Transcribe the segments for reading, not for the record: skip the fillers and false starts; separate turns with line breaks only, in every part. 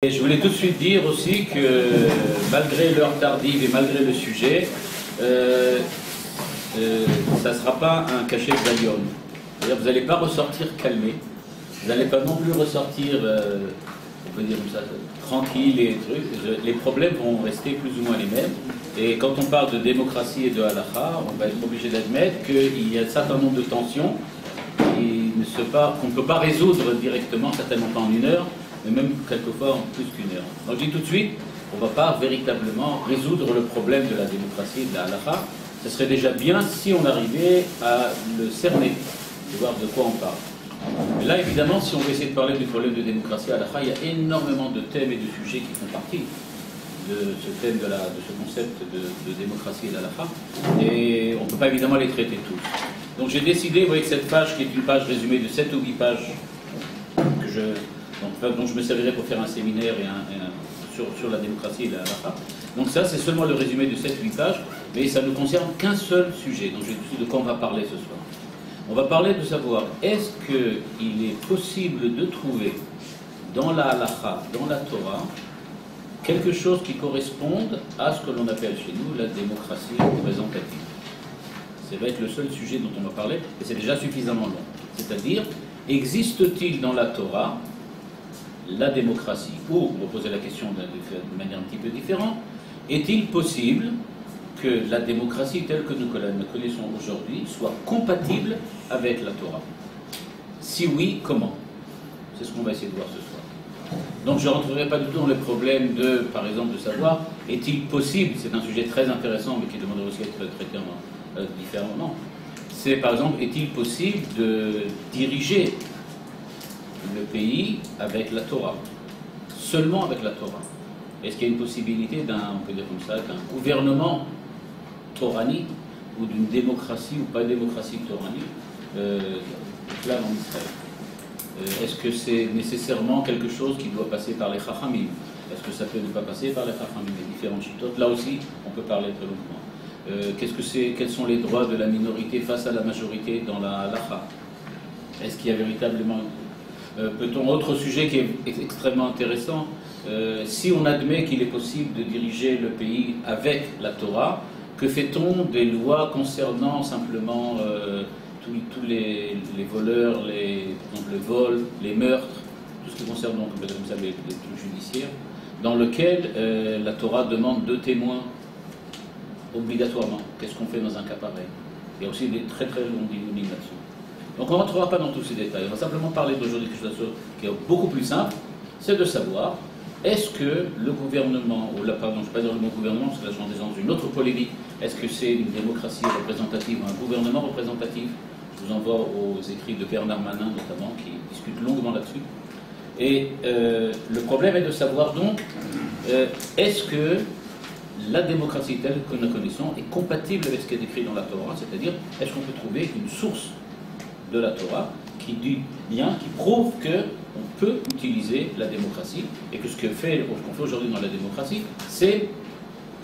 Et je voulais tout de suite dire aussi que malgré l'heure tardive et malgré le sujet, ça ne sera pas un cachet de Valium. Vous n'allez pas ressortir calmé, vous n'allez pas non plus ressortir, on peut dire comme ça, tranquille et trucs. Les problèmes vont rester plus ou moins les mêmes. Et quand on parle de démocratie et de halakha, on va être obligé d'admettre qu'il y a un certain nombre de tensions qu'on ne peut pas résoudre directement, certainement pas en une heure, mais même quelquefois en plus qu'une heure. Donc je dis tout de suite, on ne va pas véritablement résoudre le problème de la démocratie et de la halakha. Ce serait déjà bien si on arrivait à le cerner, de voir de quoi on parle. Mais là, évidemment, si on veut essayer de parler du problème de démocratie et halakha, il y a énormément de thèmes et de sujets qui font partie de ce thème, de ce concept de démocratie et d'halakha, et on ne peut pas évidemment les traiter tous. Donc j'ai décidé, vous voyez que cette page, qui est une page résumée de 7 ou 8 pages, dont je me servirai pour faire un séminaire sur la démocratie et la halakha. Donc ça, c'est seulement le résumé de 7-8 pages, mais ça ne concerne qu'un seul sujet. Donc je vais de quoi on va parler ce soir. On va parler de savoir, est-ce qu'il est possible de trouver dans la halakha, dans la Torah, quelque chose qui corresponde à ce que l'on appelle chez nous la démocratie représentative. Ça va être le seul sujet dont on va parler, et c'est déjà suffisamment long. C'est-à-dire, existe-t-il dans la Torah la démocratie? Ou, on va poser la question de manière un petit peu différente, est-il possible que la démocratie telle que nous la connaissons aujourd'hui soit compatible avec la Torah? Si oui, comment? C'est ce qu'on va essayer de voir ce soir. Donc je ne rentrerai pas du tout dans le problème par exemple, de savoir, est-il possible, c'est un sujet très intéressant, mais qui demanderait aussi à être traité différemment, c'est par exemple, est-il possible de diriger le pays avec la Torah, seulement avec la Torah? Est-ce qu'il y a une possibilité on peut dire comme ça, d'un gouvernement torani, ou d'une démocratie, ou pas démocratie torani, là en Israël? Est-ce que c'est nécessairement quelque chose qui doit passer par les chachamim? Est-ce que ça peut ne pas passer par les chachamim? Les différentes chitotes, là aussi, on peut parler très longuement. Quels sont les droits de la minorité face à la majorité dans la halakha? Est-ce qu'il y a véritablement... autre sujet qui est extrêmement intéressant, si on admet qu'il est possible de diriger le pays avec la Torah, que fait-on des lois concernant simplement... tous les voleurs, par exemple le vol, les meurtres, tout ce qui concerne donc comme ça, les trucs judiciaires, dans lequel la Torah demande 2 témoins obligatoirement. Qu'est-ce qu'on fait dans un cas pareil? Il y a aussi des très très longues lignes là-dessus. Donc on ne rentrera pas dans tous ces détails, on va simplement parler d'aujourd'hui quelque chose qui est beaucoup plus simple, c'est de savoir est-ce que le gouvernement, je ne vais pas dire le mot gouvernement parce que là je suis dans une autre polémique, est-ce que c'est une démocratie représentative ou un gouvernement représentatif? Je vous envoie aux écrits de Bernard Manin notamment, qui discute longuement là-dessus. Et le problème est de savoir donc, est-ce que la démocratie telle que nous connaissons est compatible avec ce qui est écrit dans la Torah? C'est-à-dire, est-ce qu'on peut trouver une source de la Torah qui dit bien, qui prouve qu'on peut utiliser la démocratie, et que ce qu'on fait aujourd'hui dans la démocratie, c'est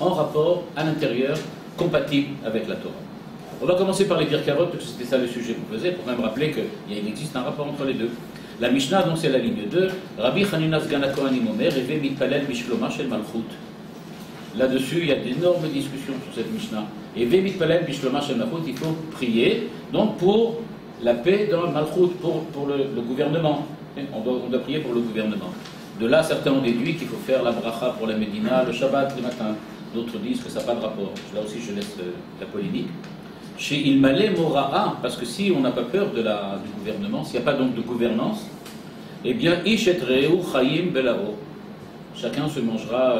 en rapport à l'intérieur, compatible avec la Torah. On va commencer par les Birkarot, parce que c'était ça le sujet qu'on faisait, pour même rappeler qu'il existe un rapport entre les deux. La Mishnah, donc c'est la ligne 2, Rabbi Hanina Sgan HaKohanim Omer, Eve mitpalel bishloma shel malchut. Là-dessus, il y a d'énormes discussions sur cette Mishnah. Eve mitpalel bishloma shel malchut, il faut prier, donc pour la paix dans le malchut, pour le gouvernement. On doit prier pour le gouvernement. De là, certains ont déduit qu'il faut faire la bracha pour la Médina, le Shabbat, le matin. D'autres disent que ça n'a pas de rapport. Là aussi, je laisse la polémique. Chez Ilmalé Mora'a, parce que si on n'a pas peur du gouvernement, s'il n'y a pas donc de gouvernance, eh bien, Ishet Reu Chaim Belao. Chacun se mangera,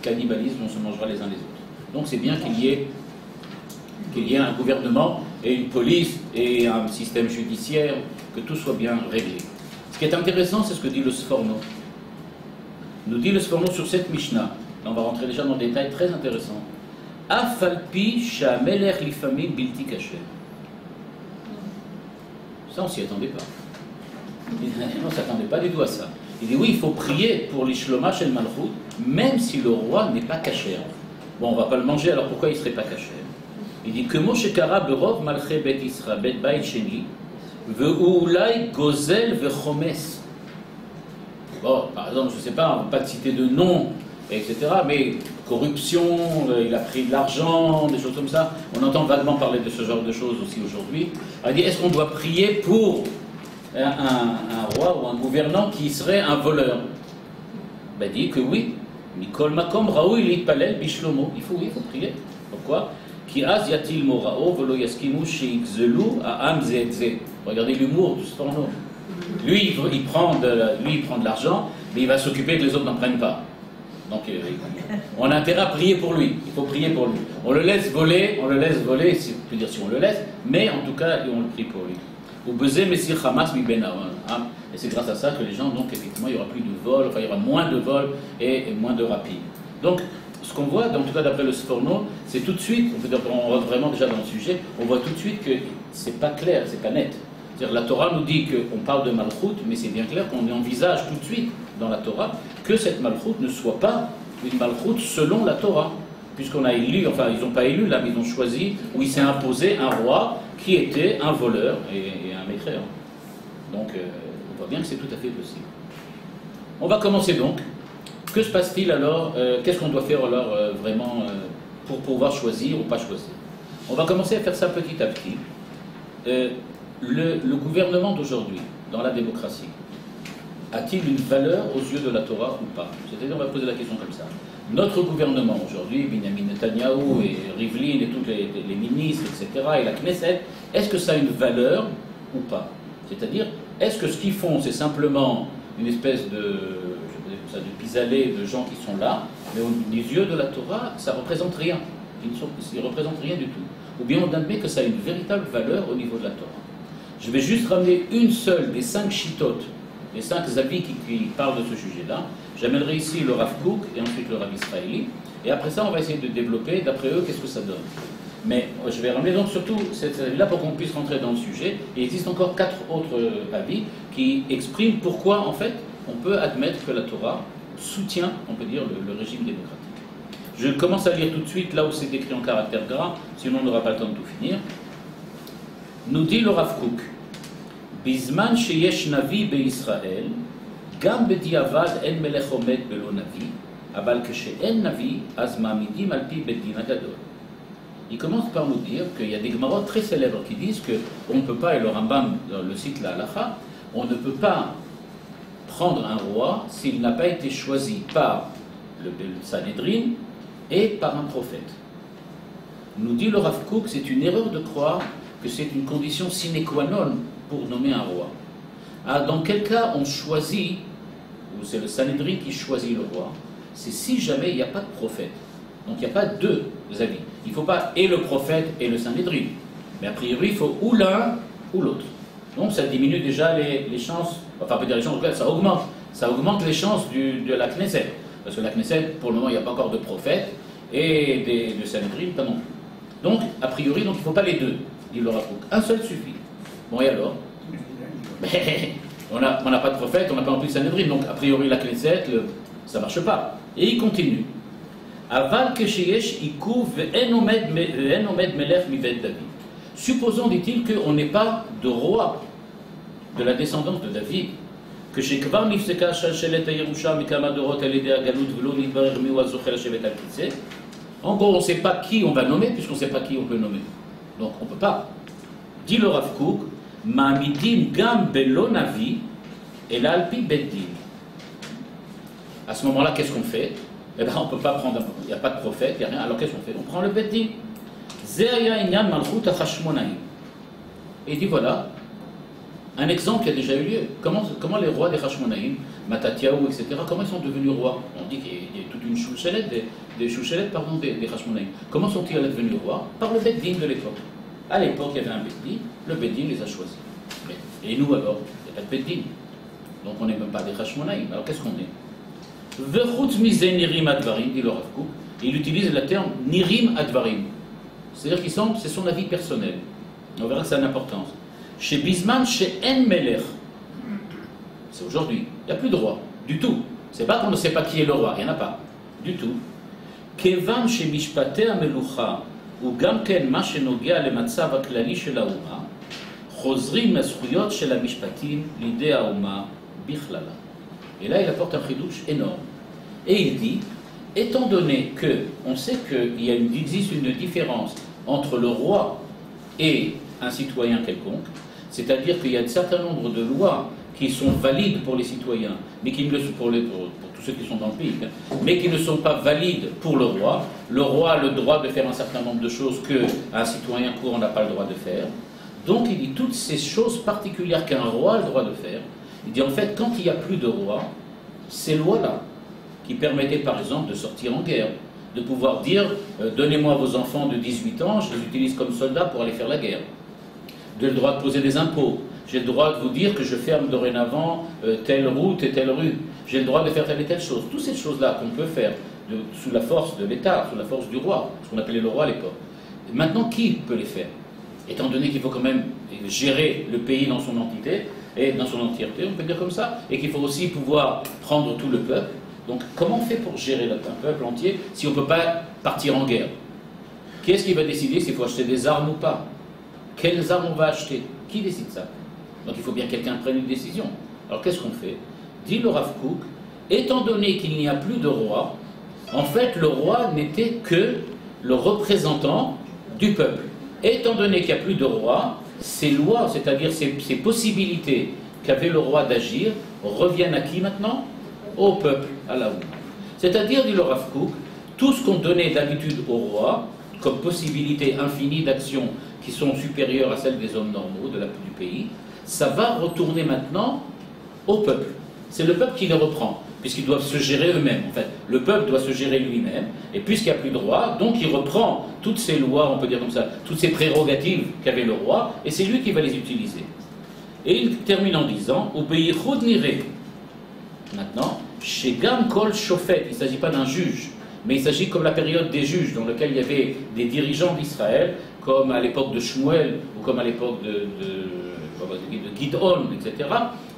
cannibalisme, on se mangera les uns les autres. Donc c'est bien qu'il y ait un gouvernement et une police et un système judiciaire, que tout soit bien réglé. Ce qui est intéressant, c'est ce que dit le Sforno. Nous dit le Sforno sur cette Mishnah. Là, on va rentrer déjà dans des détails très intéressants. Afalpi shamelech lifamim bilti kasher. Ça, on ne s'y attendait pas. On ne s'attendait pas du tout à ça. Il dit oui, il faut prier pour l'ishloma shel malchut, même si le roi n'est pas kasher. Bon, on ne va pas le manger, alors pourquoi il ne serait pas kasher? Il dit que Moshe Kara berov malche bet Israël bet bait sheni ve'ulai gozel vechomes. bon, par exemple, je ne sais pas, on ne va pas citer de nom, etc. Mais corruption, il a pris de l'argent, des choses comme ça. On entend vaguement parler de ce genre de choses aussi aujourd'hui. Elle dit, est-ce qu'on doit prier pour un roi ou un gouvernant qui serait un voleur? Ben, dit que oui. Nikol makom raoui litpalel bishlomo. Il faut prier. Pourquoi? Ki az yatil morao velo yaskimu sheikzelu a am zedze. Regardez l'humour de ce porno. Lui, il prend de l'argent, mais il va s'occuper que les autres n'en prennent pas. Donc, on a intérêt à prier pour lui. Il faut prier pour lui. On le laisse voler, si on peut dire si on le laisse, mais en tout cas, on le prie pour lui. Et c'est grâce à ça que les gens, donc effectivement, il n'y aura plus de vol, enfin il y aura moins de vols et moins de rapines. Donc, ce qu'on voit, en tout cas d'après le Sforno, c'est tout de suite, on rentre vraiment déjà dans le sujet, on voit tout de suite que c'est pas clair, c'est pas net. C'est-à-dire la Torah nous dit qu'on parle de Malchut, mais c'est bien clair qu'on envisage tout de suite dans la Torah que cette Malchut ne soit pas une Malchut selon la Torah. Puisqu'on a élu, enfin ils n'ont pas élu là, mais ils ont choisi, où il s'est imposé un roi qui était un voleur et un mécréant. Donc on voit bien que c'est tout à fait possible. On va commencer donc. Que se passe-t-il alors? Qu'est-ce qu'on doit faire alors vraiment pour pouvoir choisir ou pas choisir? On va commencer à faire ça petit à petit. Le gouvernement d'aujourd'hui, dans la démocratie, a-t-il une valeur aux yeux de la Torah ou pas? C'est-à-dire, on va poser la question comme ça. Notre gouvernement aujourd'hui, Benjamin Netanyahou et Rivlin et tous les ministres, etc., et la Knesset, est-ce que ça a une valeur ou pas? C'est-à-dire, est-ce que ce qu'ils font, c'est simplement une espèce de pis-aller de gens qui sont là, mais aux yeux de la Torah, ça ne représente rien. Ils ne représentent rien du tout. Ou bien on admet que ça a une véritable valeur au niveau de la Torah. Je vais juste ramener une seule des 5 chitotes, les 5 avis qui parlent de ce sujet-là. J'amènerai ici le Rav Kook et ensuite le Rav Israeli. Et après ça, on va essayer de développer, d'après eux, qu'est-ce que ça donne. Mais je vais ramener donc surtout cette avis-là pour qu'on puisse rentrer dans le sujet. Et il existe encore 4 autres avis qui expriment pourquoi, en fait, on peut admettre que la Torah soutient, on peut dire, le régime démocratique. Je commence à lire tout de suite là où c'est écrit en caractère gras, sinon on n'aura pas le temps de tout finir. Nous dit le Rav Kook, Bizman sheyesh navi beIsraël, gam bediavad en melech omed belo navi, abal keshe'en navi, az ma'amidim al pi bedin agadol. Il commence par nous dire qu'il y a des Gemarot très célèbres qui disent qu'on ne peut pas, et le Rambam le cite la Halacha, on ne peut pas prendre un roi s'il n'a pas été choisi par le Sanhédrin et par un prophète. Nous dit le Rav Kook, c'est une erreur de croire que c'est une condition sine qua non pour nommer un roi. Alors, dans quel cas on choisit, ou c'est le Sanhédrin qui choisit le roi, c'est si jamais il n'y a pas de prophète. Donc il n'y a pas deux avis. Il ne faut pas et le prophète et le Sanhédrin. Mais a priori, il faut ou l'un ou l'autre. Donc ça diminue déjà les chances, enfin peut dire les chances, ça augmente les chances de la Knesset. Parce que la Knesset, pour le moment, il n'y a pas encore de prophète, et de Sanhédrin, pas non plus. Donc, a priori, donc, il ne faut pas les deux, dit le Rav Kook. Un seul suffit. Bon, et alors? On n'a pas de prophète, on n'a pas non plus de Sanhédrin, donc a priori la Knesset, ça ne marche pas. Et il continue. Aval kesheyesh ikuv ve'en omed melech mivet David. Supposons, dit-il, qu'on n'est pas de roi de la descendance de David, que chez Kvar nifseka shalshelet hayerusha mikama dorot al yedei hagalut velo nitbarer mihu hazocher hashevet al kitzeh. En gros, on ne sait pas qui on va nommer, puisqu'on ne sait pas qui on peut nommer. Donc, on ne peut pas. Dit le Rav Kook, ma'amidim gam belo navi el alpi beddin. À ce moment-là, qu'est-ce qu'on fait? Eh bien, on ne peut pas prendre, il n'y a pas de prophète, il n'y a rien, alors qu'est-ce qu'on fait? On prend le beddin. Et il dit voilà, un exemple qui a déjà eu lieu. Comment les rois des Hashmonaïm, Matatiaou, etc., comment ils sont devenus rois? On dit qu'il y a toute une chouchelette, des Hashmonaïm. Comment sont-ils devenus rois? Par le Beddin de l'époque. À l'époque, il y avait un Beddin, le Beddin les a choisis. Et nous alors, il n'y a pas de Beddin. Donc on n'est même pas des Hashmonaïm. Alors qu'est-ce qu'on est? Vechutz mize nirim advarim, dit le Rav Kook. Il utilise le terme nirim advarim. C'est-à-dire que c'est son avis personnel. On verra que ça a une importance. Chez Bisman, chez En Melech, c'est aujourd'hui, il n'y a plus de roi, du tout. C'est pas qu'on ne sait pas qui est le roi, il n'y en a pas, du tout. Kevan chez Mishpatei Amelucha, ou Gamken ma shenogea le matzav haklali shel hauma, chozrim הזכויות של המשפטים לידי האומה בכללה. Et là, il apporte un chidouche énorme. Et il dit, étant donné qu'on sait qu'il existe une différence entre le roi et un citoyen quelconque, c'est-à-dire qu'il y a un certain nombre de lois qui sont valides pour les citoyens, mais qui ne le sont pour tous ceux qui sont dans le pays, mais qui ne sont pas valides pour le roi. Le roi a le droit de faire un certain nombre de choses qu'un citoyen courant n'a pas le droit de faire. Donc il dit toutes ces choses particulières qu'un roi a le droit de faire. Il dit en fait, quand il n'y a plus de roi, ces lois-là, qui permettaient par exemple de sortir en guerre, de pouvoir dire donnez-moi vos enfants de 18 ans, je les utilise comme soldats pour aller faire la guerre. J'ai le droit de poser des impôts, j'ai le droit de vous dire que je ferme dorénavant telle route et telle rue, j'ai le droit de faire telle et telle chose. Toutes ces choses-là qu'on peut faire sous la force de l'État, sous la force du roi, ce qu'on appelait le roi à l'époque. Maintenant, qui peut les faire? Étant donné qu'il faut quand même gérer le pays dans son entité, et dans son entièreté, on peut dire comme ça, et qu'il faut aussi pouvoir prendre tout le peuple. Donc, comment on fait pour gérer un peuple entier si on ne peut pas partir en guerre? Qui est-ce qui va décider s'il faut acheter des armes ou pas? Quelles armes on va acheter? Qui décide ça? Donc, il faut bien que quelqu'un prenne une décision. Alors, qu'est-ce qu'on fait? Dit le Rav Kook, étant donné qu'il n'y a plus de roi, en fait, le roi n'était que le représentant du peuple. Étant donné qu'il n'y a plus de roi, ces lois, c'est-à-dire ces possibilités qu'avait le roi d'agir, reviennent à qui maintenant? Au peuple, à la Oumma. C'est-à-dire, dit le Rav Kook, tout ce qu'on donnait d'habitude au roi, comme possibilité infinie d'action qui sont supérieures à celles des hommes normaux du pays, ça va retourner maintenant au peuple. C'est le peuple qui les reprend, puisqu'ils doivent se gérer eux-mêmes. En fait, le peuple doit se gérer lui-même, et puisqu'il n'y a plus de roi, donc il reprend toutes ces lois, on peut dire comme ça, toutes ces prérogatives qu'avait le roi, et c'est lui qui va les utiliser. Et il termine en disant, au pays Chodnire. Maintenant, chez Gam Kol Shofet, il ne s'agit pas d'un juge, mais il s'agit comme la période des juges, dans laquelle il y avait des dirigeants d'Israël, comme à l'époque de Shmuel, ou comme à l'époque de Gid'on, etc.,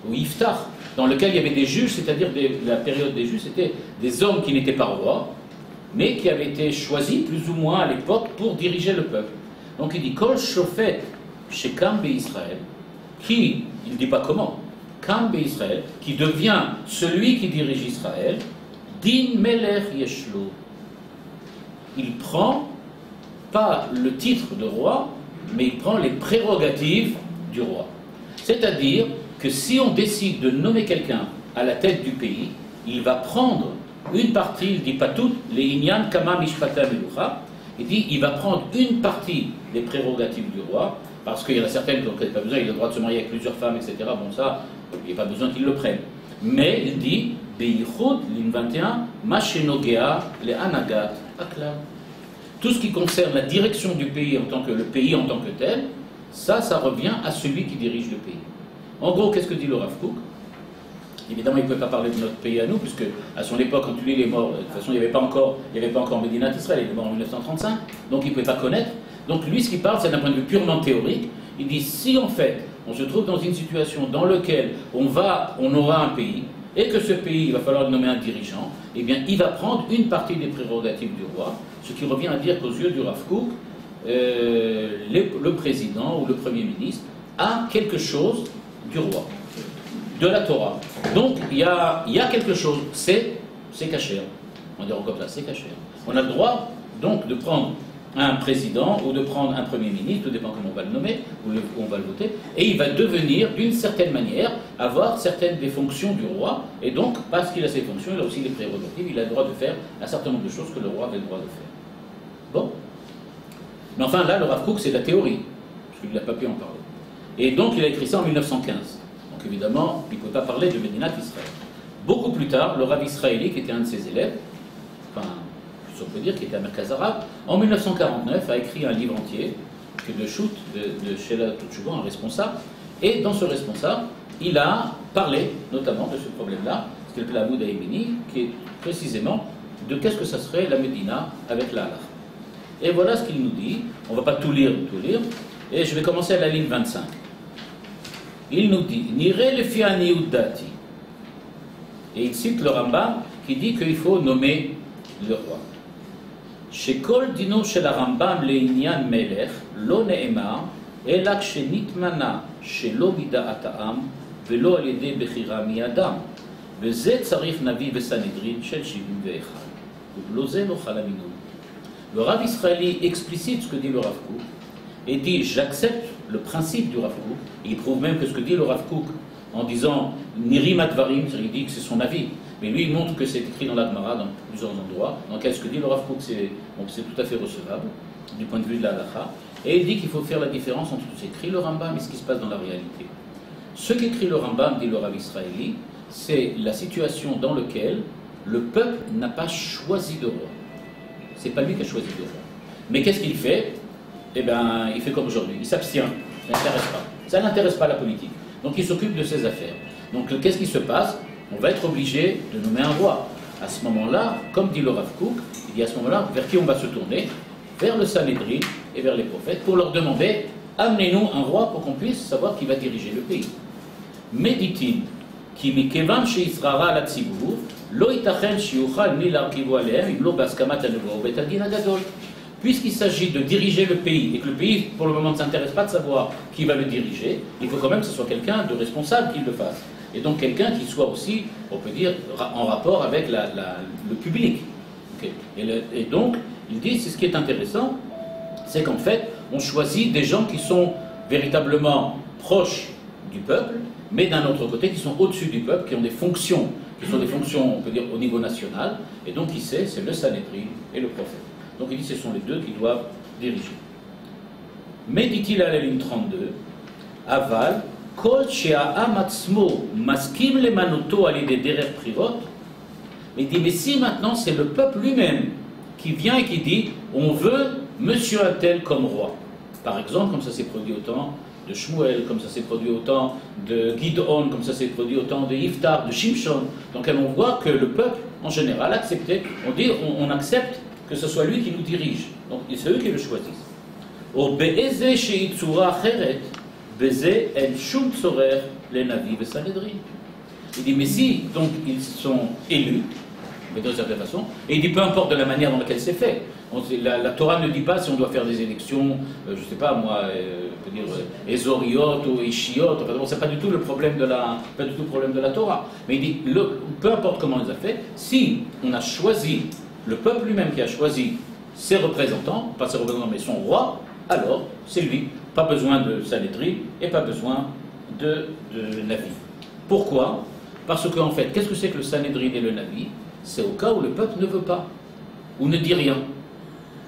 ou Yiftach, dans lequel il y avait des juges, c'est-à-dire la période des juges, c'était des hommes qui n'étaient pas rois, mais qui avaient été choisis plus ou moins à l'époque pour diriger le peuple. Donc il dit Kol Shofet chez Kambe Israël, qui, il ne dit pas comment, Kambe Israël, qui devient celui qui dirige Israël, Din Melech Yeshlo. Il prend pas le titre de roi, mais il prend les prérogatives du roi. C'est-à-dire que si on décide de nommer quelqu'un à la tête du pays, il va prendre une partie, il ne dit pas toutes, les Inyan Kama Mishpata Melucha, il dit il va prendre une partie des prérogatives du roi, parce qu'il y en a certaines qui n'ont peut-être pas besoin, il a le droit de se marier avec plusieurs femmes, etc. Bon, ça, il n'y a pas besoin qu'il le prenne. Mais il dit, Beichud, ligne 21, Mashenogea, le Anagat, Akla. Tout ce qui concerne la direction du pays en tant que tel, ça revient à celui qui dirige le pays. En gros, qu'est-ce que dit le Rav Kook? Évidemment, il ne pouvait pas parler de notre pays à nous, puisque à son époque, quand lui est mort, de toute façon, il n'y avait pas encore Médinat Israël, il est mort en 1935, donc il ne pouvait pas connaître. Donc lui, ce qu'il parle, c'est d'un point de vue purement théorique. Il dit, si en fait, on se trouve dans une situation dans laquelle on aura un pays, et que ce pays, il va falloir nommer un dirigeant, eh bien, il va prendre une partie des prérogatives du roi, ce qui revient à dire qu'aux yeux du Rav Kook, le président ou le premier ministre a quelque chose du roi, de la Torah. Donc, il y a quelque chose, c'est caché. On va dire comme ça, c'est caché. On a le droit, donc, de prendre un président ou de prendre un premier ministre, tout dépend comment on va le nommer, ou on va le voter, et il va devenir, d'une certaine manière, avoir certaines des fonctions du roi, et donc, parce qu'il a ces fonctions, il a aussi les prérogatives, il a le droit de faire un certain nombre de choses que le roi avait le droit de faire. Bon. Mais enfin, là, le Rav Kook, c'est la théorie, parce qu'il n'a pas pu en parler. Et donc, il a écrit ça en 1915. Donc, évidemment, il ne peut pas parler de Médinat Israël. Beaucoup plus tard, le Rav Israéli, qui était un de ses élèves, enfin, si on peut dire, qui était à Merkaz Arabe, en 1949, a écrit un livre entier, de Shoot, de Sheila Touchouba, un responsable, et dans ce responsable, il a parlé notamment de ce problème-là, ce qu'il appelle la Mouda Yemeni, qui est précisément de qu'est-ce que ça serait la Médina avec la halakha. Et voilà ce qu'il nous dit, on ne va pas tout lire, et je vais commencer à la ligne 25. Il nous dit, Nire le fiani uddati. Et il cite le Rambam qui dit qu'il faut nommer le roi. Shekol dino shel Rambam le'inyan melech lo ne'emar ela kshenitmana shelo mida'at ha'am velo al yedei bechira mi'adam וזה צריך נביא בסנהדרין של 71. לא זה לא חל המינוי. Le Rav israéli explicite ce que dit le Rav Kook et dit j'accepte le principe du Rav Kook. Il prouve même que ce que dit le Rav Kook en disant Nirim Advarim, il dit que c'est son avis, mais lui il montre que c'est écrit dans la Gemara dans plusieurs endroits, dans lequel ce que dit le Rav Kook c'est tout à fait recevable du point de vue de la halakha, et il dit qu'il faut faire la différence entre ce qu'écrit le Rambam et ce qui se passe dans la réalité. Ce qu'écrit le Rambam, dit le Rav israéli, c'est la situation dans laquelle le peuple n'a pas choisi de roi. C'est pas lui qui a choisi de roi. Mais qu'est-ce qu'il fait? Eh bien, il fait comme aujourd'hui, il s'abstient, ça n'intéresse pas. Ça n'intéresse pas la politique. Donc il s'occupe de ses affaires. Donc qu'est-ce qui se passe? On va être obligé de nommer un roi. À ce moment-là, comme dit le Rav Kook, il dit à ce moment-là, vers qui on va se tourner? Vers le Sanhédrin et vers les prophètes, pour leur demander, amenez-nous un roi pour qu'on puisse savoir qui va diriger le pays. Mais dit-il, כי מכיוון שישררה על הציבור, לא ייתכן שיוכל מי להרכיבו עליהם אם לא בהסכמת הנבואה ובית הדין הגדול. Puisqu'il s'agit de diriger le pays, et que le pays, pour le moment, ne s'intéresse pas de savoir qui va le diriger, il faut quand même que ce soit quelqu'un de responsable qui le fasse. Et donc quelqu'un qui soit aussi, on peut dire, en rapport avec le public. Okay. Et donc, il dit, c'est ce qui est intéressant, c'est qu'en fait, on choisit des gens qui sont véritablement proches du peuple, mais d'un autre côté, qui sont au-dessus du peuple, qui ont des fonctions, qui sont des fonctions, on peut dire, au niveau national, et donc il sait, c'est le Sanhédrin et le prophète. Donc il dit, ce sont les deux qui doivent diriger. Mais dit-il à la ligne 32, Aval, Kol she'a'am atzmo maskim lemanoto al yedei derech bchirot. Mais il dit, mais si maintenant c'est le peuple lui-même qui vient et qui dit, on veut monsieur un tel comme roi. Par exemple, comme ça s'est produit au temps de Shmuel, comme ça s'est produit au temps de Gidon, comme ça s'est produit au temps de Yiftar, de Shimshon, dans lequel on voit que le peuple, en général, acceptait, on accepte que ce soit lui qui nous dirige. Donc c'est eux qui le choisissent. Au be'eze she'itzura acheret, beze el shum tzorer le navi ve Sanhédrin. Il dit, mais si, donc, ils sont élus, mais de certaine façon, et il dit, peu importe de la manière dans laquelle c'est fait. La Torah ne dit pas si on doit faire des élections, je ne sais pas moi, on peut dire, ézoriotes ou ishiotes, enfin, bon, c'est pas du tout le problème de la Torah. Mais il dit, peu importe comment il les a fait, si on a choisi, le peuple lui-même qui a choisi ses représentants, pas ses représentants mais son roi, alors c'est lui. Pas besoin de Sanhédrin et pas besoin de Navi. Pourquoi? Parce qu'en fait, qu'est-ce que c'est que le Sanhédrin et le Navi? C'est au cas où le peuple ne veut pas, ou ne dit rien.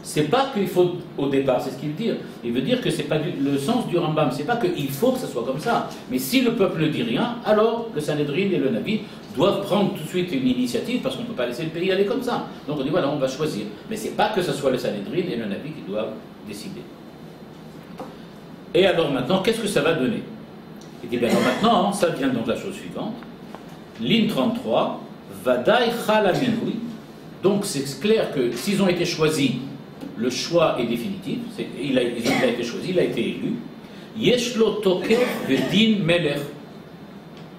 C'est pas qu'il faut, au départ, c'est ce qu'il veut dire. Il veut dire que c'est pas le sens du Rambam, c'est pas qu'il faut que ça soit comme ça. Mais si le peuple ne dit rien, alors le Sanhédrin et le Navi doivent prendre tout de suite une initiative, parce qu'on ne peut pas laisser le pays aller comme ça. Donc on dit voilà, on va choisir. Mais c'est pas que ce soit le Sanhédrin et le Navi qui doivent décider. Et alors maintenant, qu'est-ce que ça va donner? Il dit bien alors maintenant, ça vient donc de la chose suivante. Ligne 33, Vadaï Chalaminui. Donc c'est clair que s'ils ont été choisis, le choix est définitif, il a été choisi, il a été élu. Yeshlo Tokef Vedin Melech.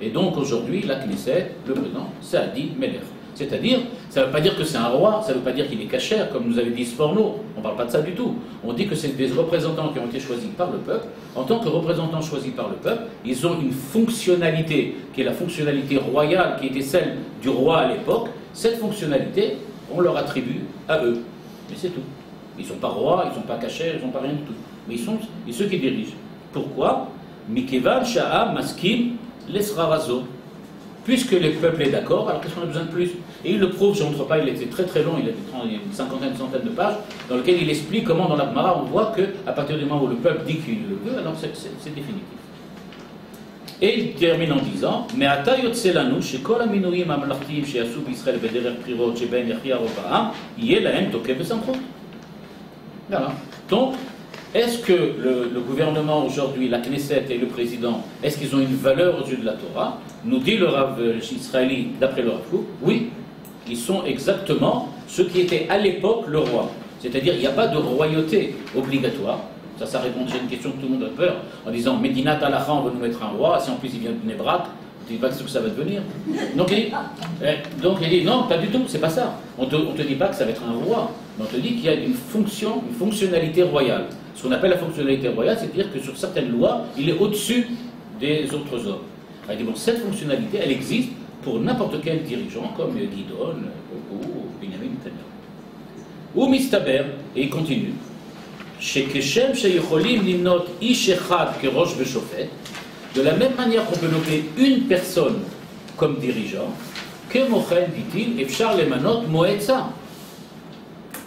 Et donc aujourd'hui, la Knesset, le président, ça a dit Melech. C'est-à-dire, ça ne veut pas dire que c'est un roi, ça ne veut pas dire qu'il est cachère, comme nous avait dit Sforno. On ne parle pas de ça du tout. On dit que c'est des représentants qui ont été choisis par le peuple. En tant que représentants choisis par le peuple, ils ont une fonctionnalité, qui est la fonctionnalité royale, qui était celle du roi à l'époque. Cette fonctionnalité, on leur attribue à eux. Mais c'est tout. Ils ne sont pas rois, ils ne sont pas cachers, ils ne sont pas rien du tout. Mais ils sont ceux qui dirigent. Pourquoi? Mikevan Sha'am Maskim Lesrarazo. Puisque le peuple est d'accord, alors qu'est-ce qu'on a besoin de plus? Et il le prouve, je ne montre pas, il était très très long, il a une cinquantaine, une centaine de pages, dans lequel il explique comment dans la Gemara on voit qu'à partir du moment où le peuple dit qu'il le veut, alors c'est définitif. Et il termine en disant, mais ata yotzelanu shekol aminuyim hamamlachtim sheyasu b'Israël b'derech bchirot sheben Yachia Rovaam yeh lahem tokef v'samchot. Voilà. Donc, est-ce que le gouvernement aujourd'hui, la Knesset et le président, est-ce qu'ils ont une valeur aux yeux de la Torah? Nous dit le Rav israéli, d'après le Rav Kook, oui, ils sont exactement ceux qui étaient à l'époque le roi. C'est-à-dire, il n'y a pas de royauté obligatoire. Ça répond à une question que tout le monde a peur, en disant, Medinat Alacha, on va nous mettre un roi, si en plus il vient de Nebrak, tu ne dis pas ce que ça va devenir. Donc il dit, non, pas du tout, c'est pas ça. On te dit pas que ça va être un roi, mais on te dit qu'il y a une fonctionnalité royale. Ce qu'on appelle la fonctionnalité royale, c'est-à-dire que sur certaines lois, il est au-dessus des autres hommes. Il dit, bon, cette fonctionnalité, elle existe pour n'importe quel dirigeant, comme Guidon ou Benjamin Netanyahu. Ou Mistaber, et il continue. Shekeshem sheyicholim limnot ish echad kerosh veshofet, de la même manière qu'on peut nommer une personne comme dirigeant, que mochen, dit-il, efshar lemanot moetza,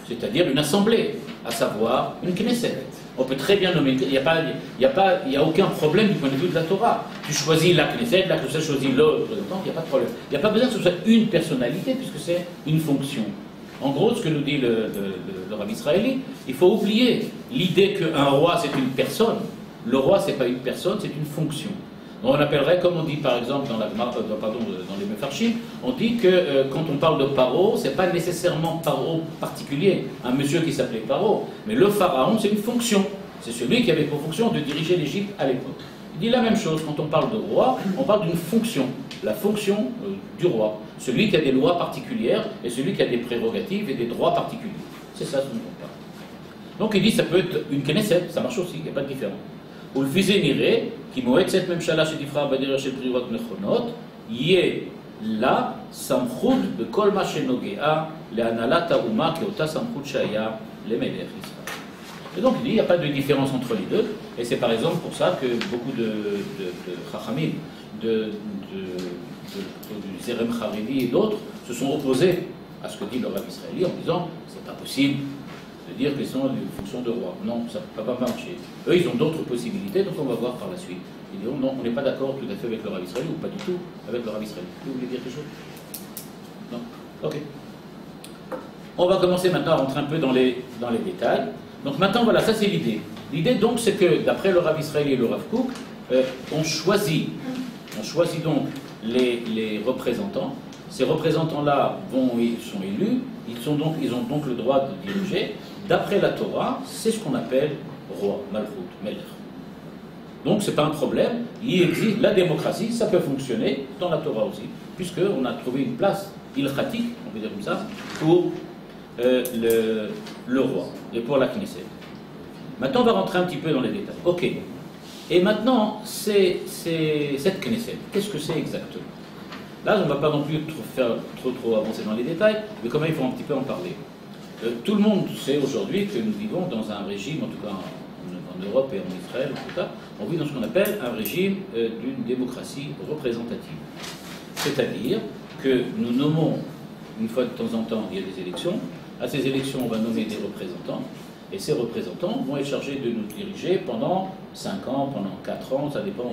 c'est-à-dire une assemblée, à savoir une Knesset. On peut très bien nommer, il n'y a aucun problème du point de vue de la Torah. Tu choisis la Knesset choisit l'autre représentant, il n'y a pas de problème. Il n'y a pas besoin que ce soit une personnalité, puisque c'est une fonction. En gros, ce que nous dit le Rav israélien, il faut oublier l'idée qu'un roi c'est une personne. Le roi c'est pas une personne, c'est une fonction. On appellerait, comme on dit par exemple dans les Mefarshim, on dit que quand on parle de Paro, c'est pas nécessairement Paro particulier, un monsieur qui s'appelait Paro, mais le pharaon c'est une fonction. C'est celui qui avait pour fonction de diriger l'Égypte à l'époque. Il dit la même chose, quand on parle de roi, on parle d'une fonction, la fonction du roi. Celui qui a des lois particulières et celui qui a des prérogatives et des droits particuliers. C'est ça ce dont on parle. Donc il dit ça peut être une Knesset, ça marche aussi, il n'y a pas de différence. ולפיזה נראה כי מועצת ממשלה שתבחר בדרך של בחירות נכונות יהיה לה סמכות בכל מה שנוגע להנהלת האומה כאותה סמכות שהיה למלך ישראל. Et donc il dit, il n'y a pas de différence entre les deux, et c'est par exemple pour ça que beaucoup de Chachamim, du Zerem Haredi et d'autres se sont opposés à ce que dit le Rav israélien en disant c'est pas possible de dire qu'ils sont une fonction de roi. Non, ça ne va pas marcher. Eux, ils ont d'autres possibilités, donc on va voir par la suite. Ils diront non, on n'est pas d'accord tout à fait avec le Rav israélien, ou pas du tout avec le Rav israélien. Vous voulez dire quelque chose? Non? Ok. On va commencer maintenant à rentrer un peu dans les détails. Donc maintenant, voilà, ça c'est l'idée. L'idée donc, c'est que d'après le Rav israélien et le Rav Kook, on choisit donc les représentants. Ces représentants-là sont élus, ils ont donc le droit de diriger. D'après la Torah, c'est ce qu'on appelle roi, malchut, melech. Donc c'est pas un problème, il existe la démocratie, ça peut fonctionner dans la Torah aussi, puisqu'on a trouvé une place ilchatique, on peut dire comme ça, pour le roi et pour la Knesset. Maintenant on va rentrer un petit peu dans les détails. Ok. Et maintenant, c'est cette Knesset, qu'est-ce que c'est exactement? Là, on ne va pas non plus trop avancer dans les détails, mais quand même, il faut un petit peu en parler. Tout le monde sait aujourd'hui que nous vivons dans un régime, en tout cas en Europe et en Israël, en tout cas, on vit dans ce qu'on appelle un régime d'une démocratie représentative. C'est-à-dire que nous nommons, une fois de temps en temps, il y a des élections. À ces élections, on va nommer des représentants. Et ces représentants vont être chargés de nous diriger pendant 5 ans, pendant 4 ans, ça dépend.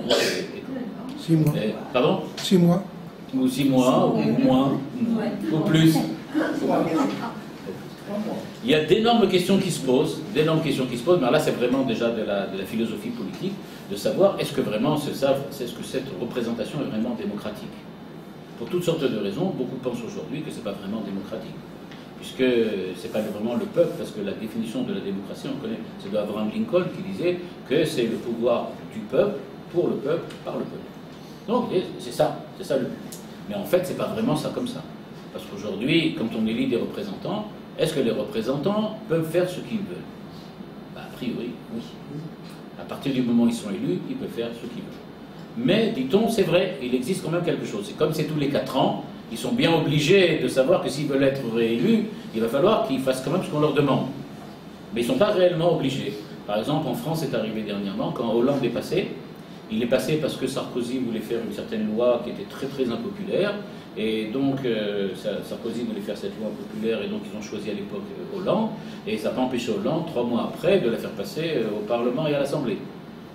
6 mois.
Pardon?
6 mois.
Ou 6 mois, ou moins, ou plus. Il y a d'énormes questions qui se posent, mais là c'est vraiment déjà de la philosophie politique, de savoir est-ce que vraiment est-ce que cette représentation est vraiment démocratique. Pour toutes sortes de raisons, beaucoup pensent aujourd'hui que ce n'est pas vraiment démocratique, puisque ce n'est pas vraiment le peuple, parce que la définition de la démocratie, on connaît, c'est d'Abraham Lincoln qui disait que c'est le pouvoir du peuple, pour le peuple, par le peuple. Donc c'est ça le but. Mais en fait, c'est pas vraiment ça comme ça. Parce qu'aujourd'hui, quand on élit des représentants, est-ce que les représentants peuvent faire ce qu'ils veulent? A priori, oui. À partir du moment où ils sont élus, ils peuvent faire ce qu'ils veulent. Mais, dit-on, c'est vrai, il existe quand même quelque chose. C'est comme c'est tous les 4 ans, ils sont bien obligés de savoir que s'ils veulent être réélus, il va falloir qu'ils fassent quand même ce qu'on leur demande. Mais ils ne sont pas réellement obligés. Par exemple, en France, c'est arrivé dernièrement, quand Hollande est passé, il est passé parce que Sarkozy voulait faire une certaine loi qui était très très impopulaire, et donc Sarkozy voulait faire cette loi impopulaire, et donc ils ont choisi à l'époque Hollande, et ça n'a pas empêché Hollande, 3 mois après, de la faire passer au Parlement et à l'Assemblée.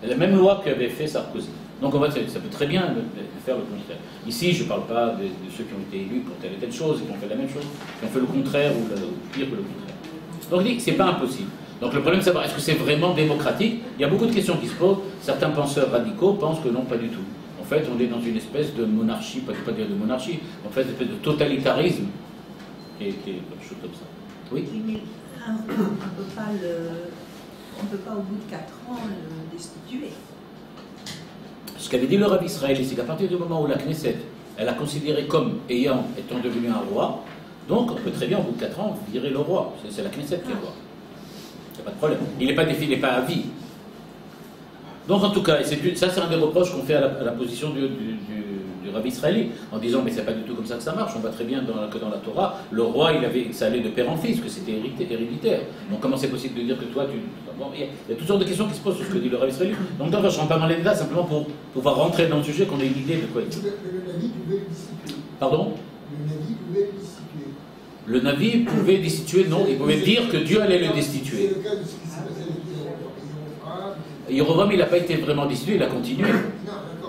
C'est la même loi qu'avait fait Sarkozy. Donc en fait, ça peut très bien faire le contraire. Ici, je ne parle pas de ceux qui ont été élus pour telle et telle chose, et qui ont fait la même chose, qui ont fait le contraire ou pire que le contraire. Donc je dis que ce n'est pas impossible. Donc le problème, c'est de savoir, est-ce que c'est vraiment démocratique? Il y a beaucoup de questions qui se posent. Certains penseurs radicaux pensent que non, pas du tout. En fait, on est dans une espèce de monarchie, pas dire de monarchie, en fait, une espèce de totalitarisme, qui est quelque chose comme ça. Oui,
mais on ne peut pas au bout de 4 ans le destituer.
Ce qu'avait dit le Rav israélien, c'est qu'à partir du moment où la Knesset, elle a considéré comme étant devenu un roi, donc on peut très bien, au bout de 4 ans, virer le roi. C'est la Knesset qui est roi. Il n'y a pas de problème. Il n'est pas défini, il n'est pas à vie. Donc en tout cas, ça c'est un des reproches qu'on fait à la position du Rav israélite, en disant mais c'est pas du tout comme ça que ça marche, on voit très bien que dans la Torah, le roi ça allait de père en fils, que c'était héréditaire. Donc comment c'est possible de dire que toi tu... Bon, il y a toutes sortes de questions qui se posent sur ce que dit le Rav israélite. Donc je ne rentre pas dans les détails, simplement pour pouvoir rentrer dans le sujet, qu'on ait une idée de quoi il dit.
Le Navi pouvait le destituer.
Pardon?
Le Navi pouvait le destituer.
Le Navi pouvait destituer, non, il pouvait dire que Dieu allait le destituer.
C'est le cas de ce qui s'est passé avec
Yerovam, il n'a pas été vraiment destitué, il a continué.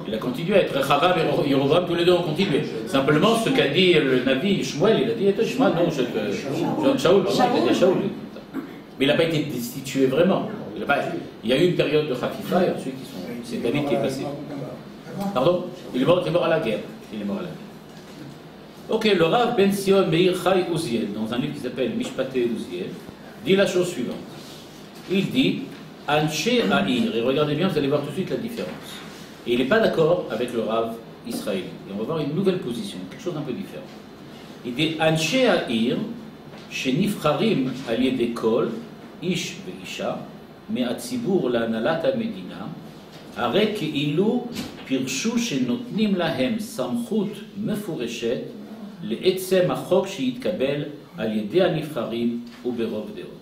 Il a continué à être Chavav et Yerovam, tous les deux ont continué. Simplement, ce qu'a dit le Navi, Shmuel, il a dit, Shmuel, non, Shaoul, pardon, il a dit Shaoul. Mais il n'a pas été destitué vraiment. Il y a eu une période de Khafifa et ensuite c'est David qui est passé. Pardon? Il est mort à la guerre. Il est mort à la guerre. Ok, le Rav Ben Sion Meir Chai Uziel, dans un livre qui s'appelle Mishpate Uziel, dit la chose suivante. Il dit Anshe Ha'ir, et regardez bien, vous allez voir tout de suite la différence. Et il n'est pas d'accord avec le Rav israélien. Et on va voir une nouvelle position, quelque chose d'un peu différent. Il dit Anshe Ha'ir, Shenifcharim al yedei kol, Ish ve'isha, me'atzibur la'analat ha'medina, הרי כאילו פירשו שנותנים להם סמכות מפורשת לעצם החוק שיתקבל על ידי הנבחרים וברוב דעות.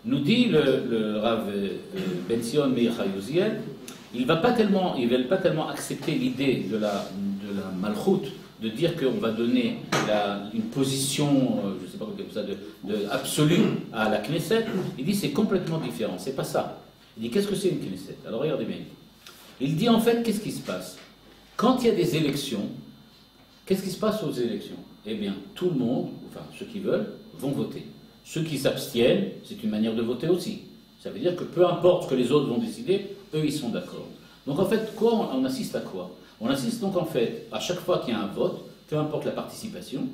Nous dit le Rav Ben Sion Meir Chai Uziel, il ne va pas tellement accepter l'idée de la malchoute, de dire qu'on va donner une position, je ne sais pas comment ça, absolue à la Knesset. Il dit c'est complètement différent, c'est pas ça. Il dit qu'est-ce que c'est une Knesset? Alors regardez bien. Il dit en fait qu'est-ce qui se passe? Quand il y a des élections, qu'est-ce qui se passe aux élections? Eh bien, tout le monde, enfin ceux qui veulent, vont voter. Ceux qui s'abstiennent, c'est une manière de voter aussi. Ça veut dire que peu importe ce que les autres vont décider, eux ils sont d'accord. Donc en fait, on assiste à quoi? On assiste donc en fait, à chaque fois qu'il y a un vote, peu importe la participation,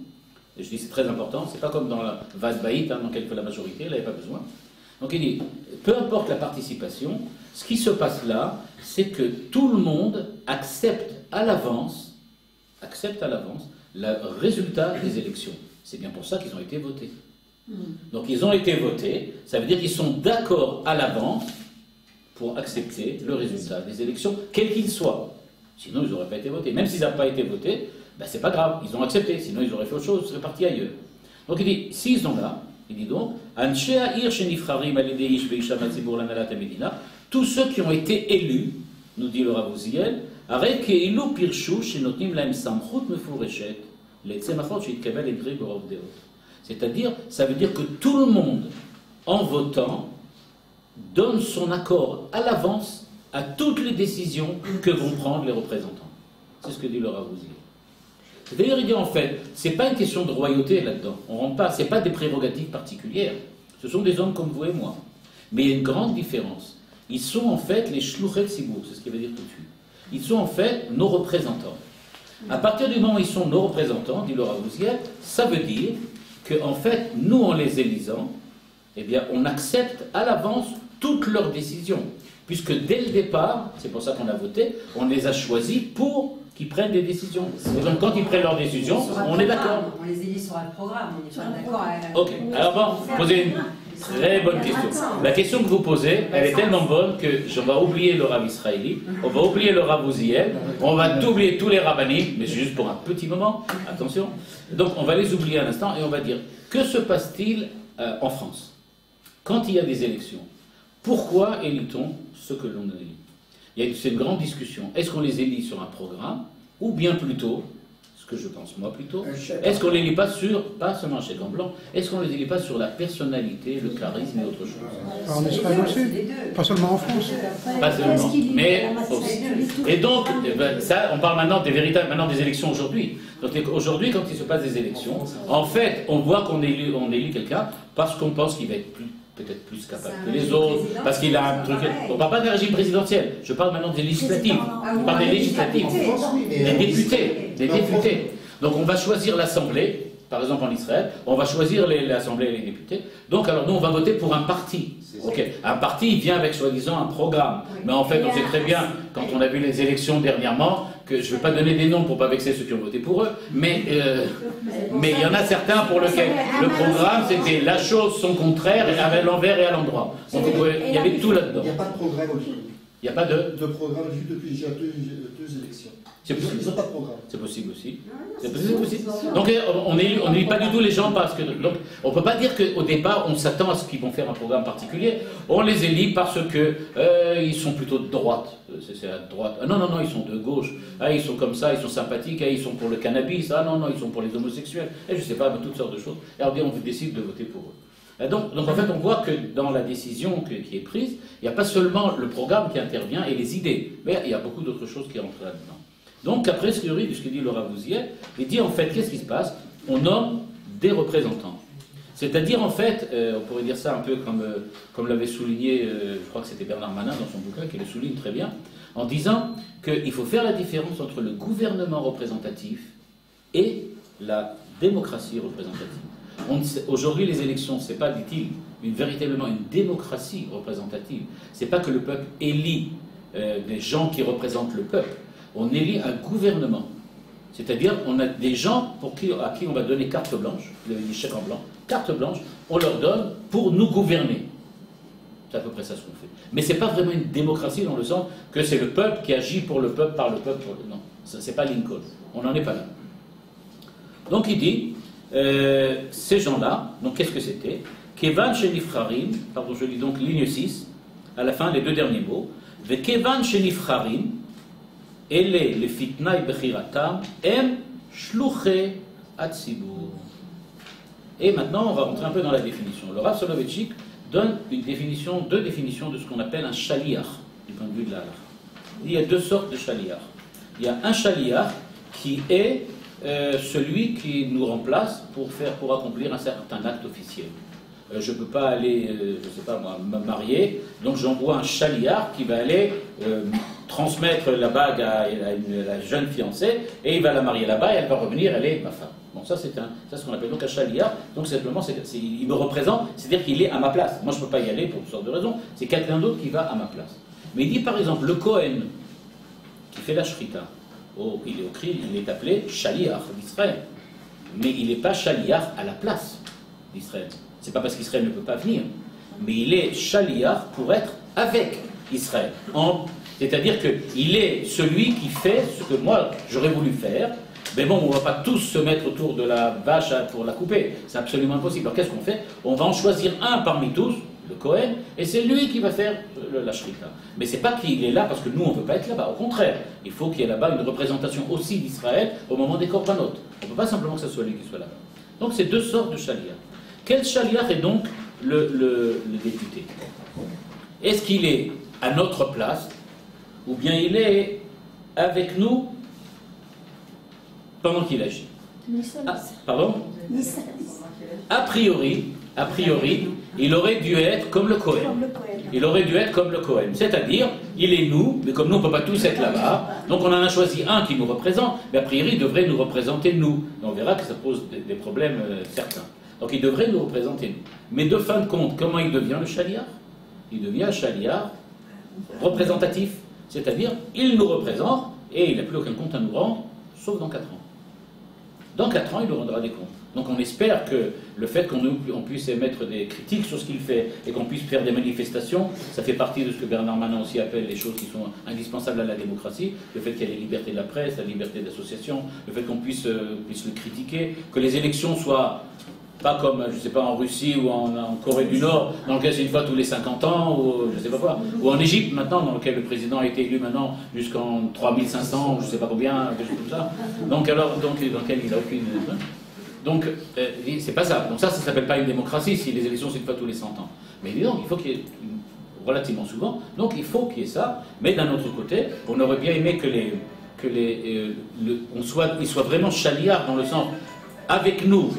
et je dis c'est très important, c'est pas comme dans la Vad Baït, dans laquelle il faut la majorité, là il n'y a pas besoin. Donc il dit, peu importe la participation, ce qui se passe là, c'est que tout le monde accepte à l'avance le résultat des élections. C'est bien pour ça qu'ils ont été votés. Donc ils ont été votés, ça veut dire qu'ils sont d'accord à l'avance pour accepter le résultat des élections, quel qu'il soit. Sinon ils n'auraient pas été votés. Même s'ils n'ont pas été votés, ben, c'est pas grave, ils ont accepté, sinon ils auraient fait autre chose, ils seraient partis ailleurs. Donc il dit, s'ils sont là, il dit donc, tous ceux qui ont été élus, nous dit le Rav Uziel, c'est-à-dire, ça veut dire que tout le monde, en votant, donne son accord à l'avance à toutes les décisions que vont prendre les représentants. C'est ce que dit le Rav Uziel. C'est-à-dire, il dit en fait, c'est pas une question de royauté là-dedans. On rentre pas, c'est pas des prérogatives particulières. Ce sont des hommes comme vous et moi. Mais il y a une grande différence. Ils sont en fait les shluchet tzibur, c'est ce qu'il veut dire tout de suite. Ils sont en fait nos représentants. À partir du moment où ils sont nos représentants, dit le Rav Uziel, ça veut dire qu'en fait, nous en les élisant, eh bien, on accepte à l'avance toutes leurs décisions. Puisque dès le départ, c'est pour ça qu'on a voté, on les a choisis pour qu'ils prennent des décisions. Et donc quand ils prennent leurs décisions, on est d'accord.
On les élit sur le programme, on n'est pas d'accord avec...
Ok, alors bon, posez une très bonne question. La question que vous posez, elle est tellement bonne que je vais oublier le Rav israélite, on va oublier le Rav Uziel, on va oublier tous les rabbinim, mais c'est juste pour un petit moment, attention. Donc on va les oublier un instant et on va dire, que se passe-t-il en France? Quand il y a des élections, pourquoi élit-on ceux que l'on élit? C'est une grande discussion. Est-ce qu'on les élit sur un programme, ou bien plutôt, ce que je pense moi plutôt, est-ce qu'on les élit pas sur, pas seulement un chèque en blanc, est-ce qu'on les élit pas sur la personnalité, le charisme et autre chose?
En Israël aussi, pas seulement en France.
Pas seulement, mais aussi. Et donc, ça, on parle maintenant des élections aujourd'hui. Donc aujourd'hui, quand il se passe des élections, en fait, on voit qu'on élit quelqu'un parce qu'on pense qu'il va être peut-être plus capable que les autres, parce qu'il a un truc... On ne parle pas des régimes présidentiels, je parle maintenant des législatives. On parle des législatives, des députés. Donc on va choisir l'Assemblée, par exemple en Israël, on va choisir l'Assemblée et les députés. Donc alors nous, on va voter pour un parti. Okay. Un parti, il vient avec soi-disant un programme. Mais en fait, on sait très bien, quand on a vu les élections dernièrement, que je ne vais pas donner des noms pour ne pas vexer ceux qui ont voté pour eux, mais il y en a certains pour lesquels le programme, c'était la chose, son contraire, à l'envers et à l'endroit. Donc il y avait tout là-dedans.
Il n'y a pas de programme aujourd'hui.
Il n'y a pas de
programme vu depuis déjà deux élections.
C'est possible.
Ils n'ont pas de programme.
C'est possible aussi. C'est possible aussi. Donc on n'élit pas du tout les gens parce que... Donc on ne peut pas dire qu'au départ on s'attend à ce qu'ils vont faire un programme particulier. On les élit parce que ils sont plutôt de droite. C'est à droite. Ah, non, non, non, ils sont de gauche. Ah, ils sont comme ça, ils sont sympathiques. Ah, ils sont pour le cannabis. Ah non, non, ils sont pour les homosexuels. Et je ne sais pas, toutes sortes de choses. Et alors on décide de voter pour eux. Donc en fait on voit que dans la décision qui est prise, il n'y a pas seulement le programme qui intervient et les idées, mais il y a beaucoup d'autres choses qui rentrent là-dedans. Donc, après ce que dit Laura Vouzier, il dit en fait, qu'est-ce qui se passe? On nomme des représentants. C'est-à-dire, en fait, on pourrait dire ça un peu comme l'avait souligné, je crois que c'était Bernard Manin dans son bouquin, qui le souligne très bien, en disant qu'il faut faire la différence entre le gouvernement représentatif et la démocratie représentative. Aujourd'hui, les élections, ce n'est pas, dit-il, véritablement une démocratie représentative. Ce n'est pas que le peuple élit des gens qui représentent le peuple. On élit un gouvernement. C'est-à-dire, on a des gens à qui on va donner carte blanche, vous avez dit chèque en blanc, carte blanche, on leur donne pour nous gouverner. C'est à peu près ça ce qu'on fait. Mais ce n'est pas vraiment une démocratie dans le sens que c'est le peuple qui agit pour le peuple, par le peuple. Non, ce n'est pas Lincoln. On n'en est pas là. Donc il dit, ces gens-là, donc qu'est-ce que c'était? Kevan Shenifrarim, pardon, je lis donc ligne 6, à la fin, les deux derniers mots. Ve Kevan Shenifrarim, Ele le fitnaï bechiratam, em shluché atzibur. Et maintenant, on va rentrer un peu dans la définition. Le Rav Soloveitchik donne deux définitions de ce qu'on appelle un shaliach, du point de vue de l'art. Il y a deux sortes de shaliach. Il y a un shaliach qui est celui qui nous remplace pour accomplir un certain acte officiel. Je ne peux pas aller, je ne sais pas moi, me marier, donc j'envoie un chaliard qui va aller transmettre la bague à la jeune fiancée, et il va la marier là-bas, et elle va revenir, elle est ma femme. Bon, ça c'est ce qu'on appelle donc un chaliard, donc simplement, il me représente, c'est-à-dire qu'il est à ma place. Moi je ne peux pas y aller pour toutes sortes de raisons, c'est quelqu'un d'autre qui va à ma place. Mais il dit par exemple, le Kohen, qui fait la shrita, il est appelé chaliard d'Israël, mais il n'est pas chaliard à la place d'Israël. C'est pas parce qu'Israël ne peut pas venir, mais il est chaliar pour être avec Israël. C'est-à-dire qu'il est celui qui fait ce que moi j'aurais voulu faire. Mais bon, on ne va pas tous se mettre autour de la vache pour la couper. C'est absolument impossible. Alors qu'est-ce qu'on fait? On va en choisir un parmi tous, le Kohen, et c'est lui qui va faire la shrita. Mais c'est pas qu'il est là parce que nous on ne veut pas être là-bas. Au contraire, il faut qu'il y ait là-bas une représentation aussi d'Israël au moment des korbanot. On ne peut pas simplement que ce soit lui qui soit là-bas. Donc c'est deux sortes de chaliar. Quel chaliar est donc le député? Est-ce qu'il est à notre place ou bien il est avec nous pendant qu'il agit? Pardon? A priori, il aurait dû être comme le Kohen. Il aurait dû être comme le Kohen. C'est-à-dire, il est nous, mais comme nous on ne peut pas tous être là-bas, donc on en a choisi un qui nous représente, mais a priori il devrait nous représenter nous. Et on verra que ça pose des problèmes certains. Donc il devrait nous représenter nous. Mais de fin de compte, comment il devient le chaliar? Il devient un chaliar représentatif. C'est-à-dire, il nous représente et il n'a plus aucun compte à nous rendre, sauf dans 4 ans. Dans 4 ans, il nous rendra des comptes. Donc on espère que le fait qu'on puisse émettre des critiques sur ce qu'il fait et qu'on puisse faire des manifestations, ça fait partie de ce que Bernard Manin aussi appelle les choses qui sont indispensables à la démocratie, le fait qu'il y ait la liberté de la presse, la liberté d'association, le fait qu'on puisse le critiquer, que les élections soient pas comme, je ne sais pas, en Russie ou en Corée du Nord, dans lequel c'est une fois tous les 50 ans, ou je ne sais pas quoi, ou en Égypte maintenant, dans lequel le président a été élu maintenant jusqu'en 3500, je ne sais pas combien, quelque chose comme ça, donc dans lequel il n'a aucune... Donc, c'est pas ça. Donc ça s'appelle pas une démocratie si les élections c'est une fois tous les 100 ans. Mais disons, il faut qu'il y ait relativement souvent, donc il faut qu'il y ait ça, mais d'un autre côté, on aurait bien aimé il soit vraiment chaliard dans le sens avec nous,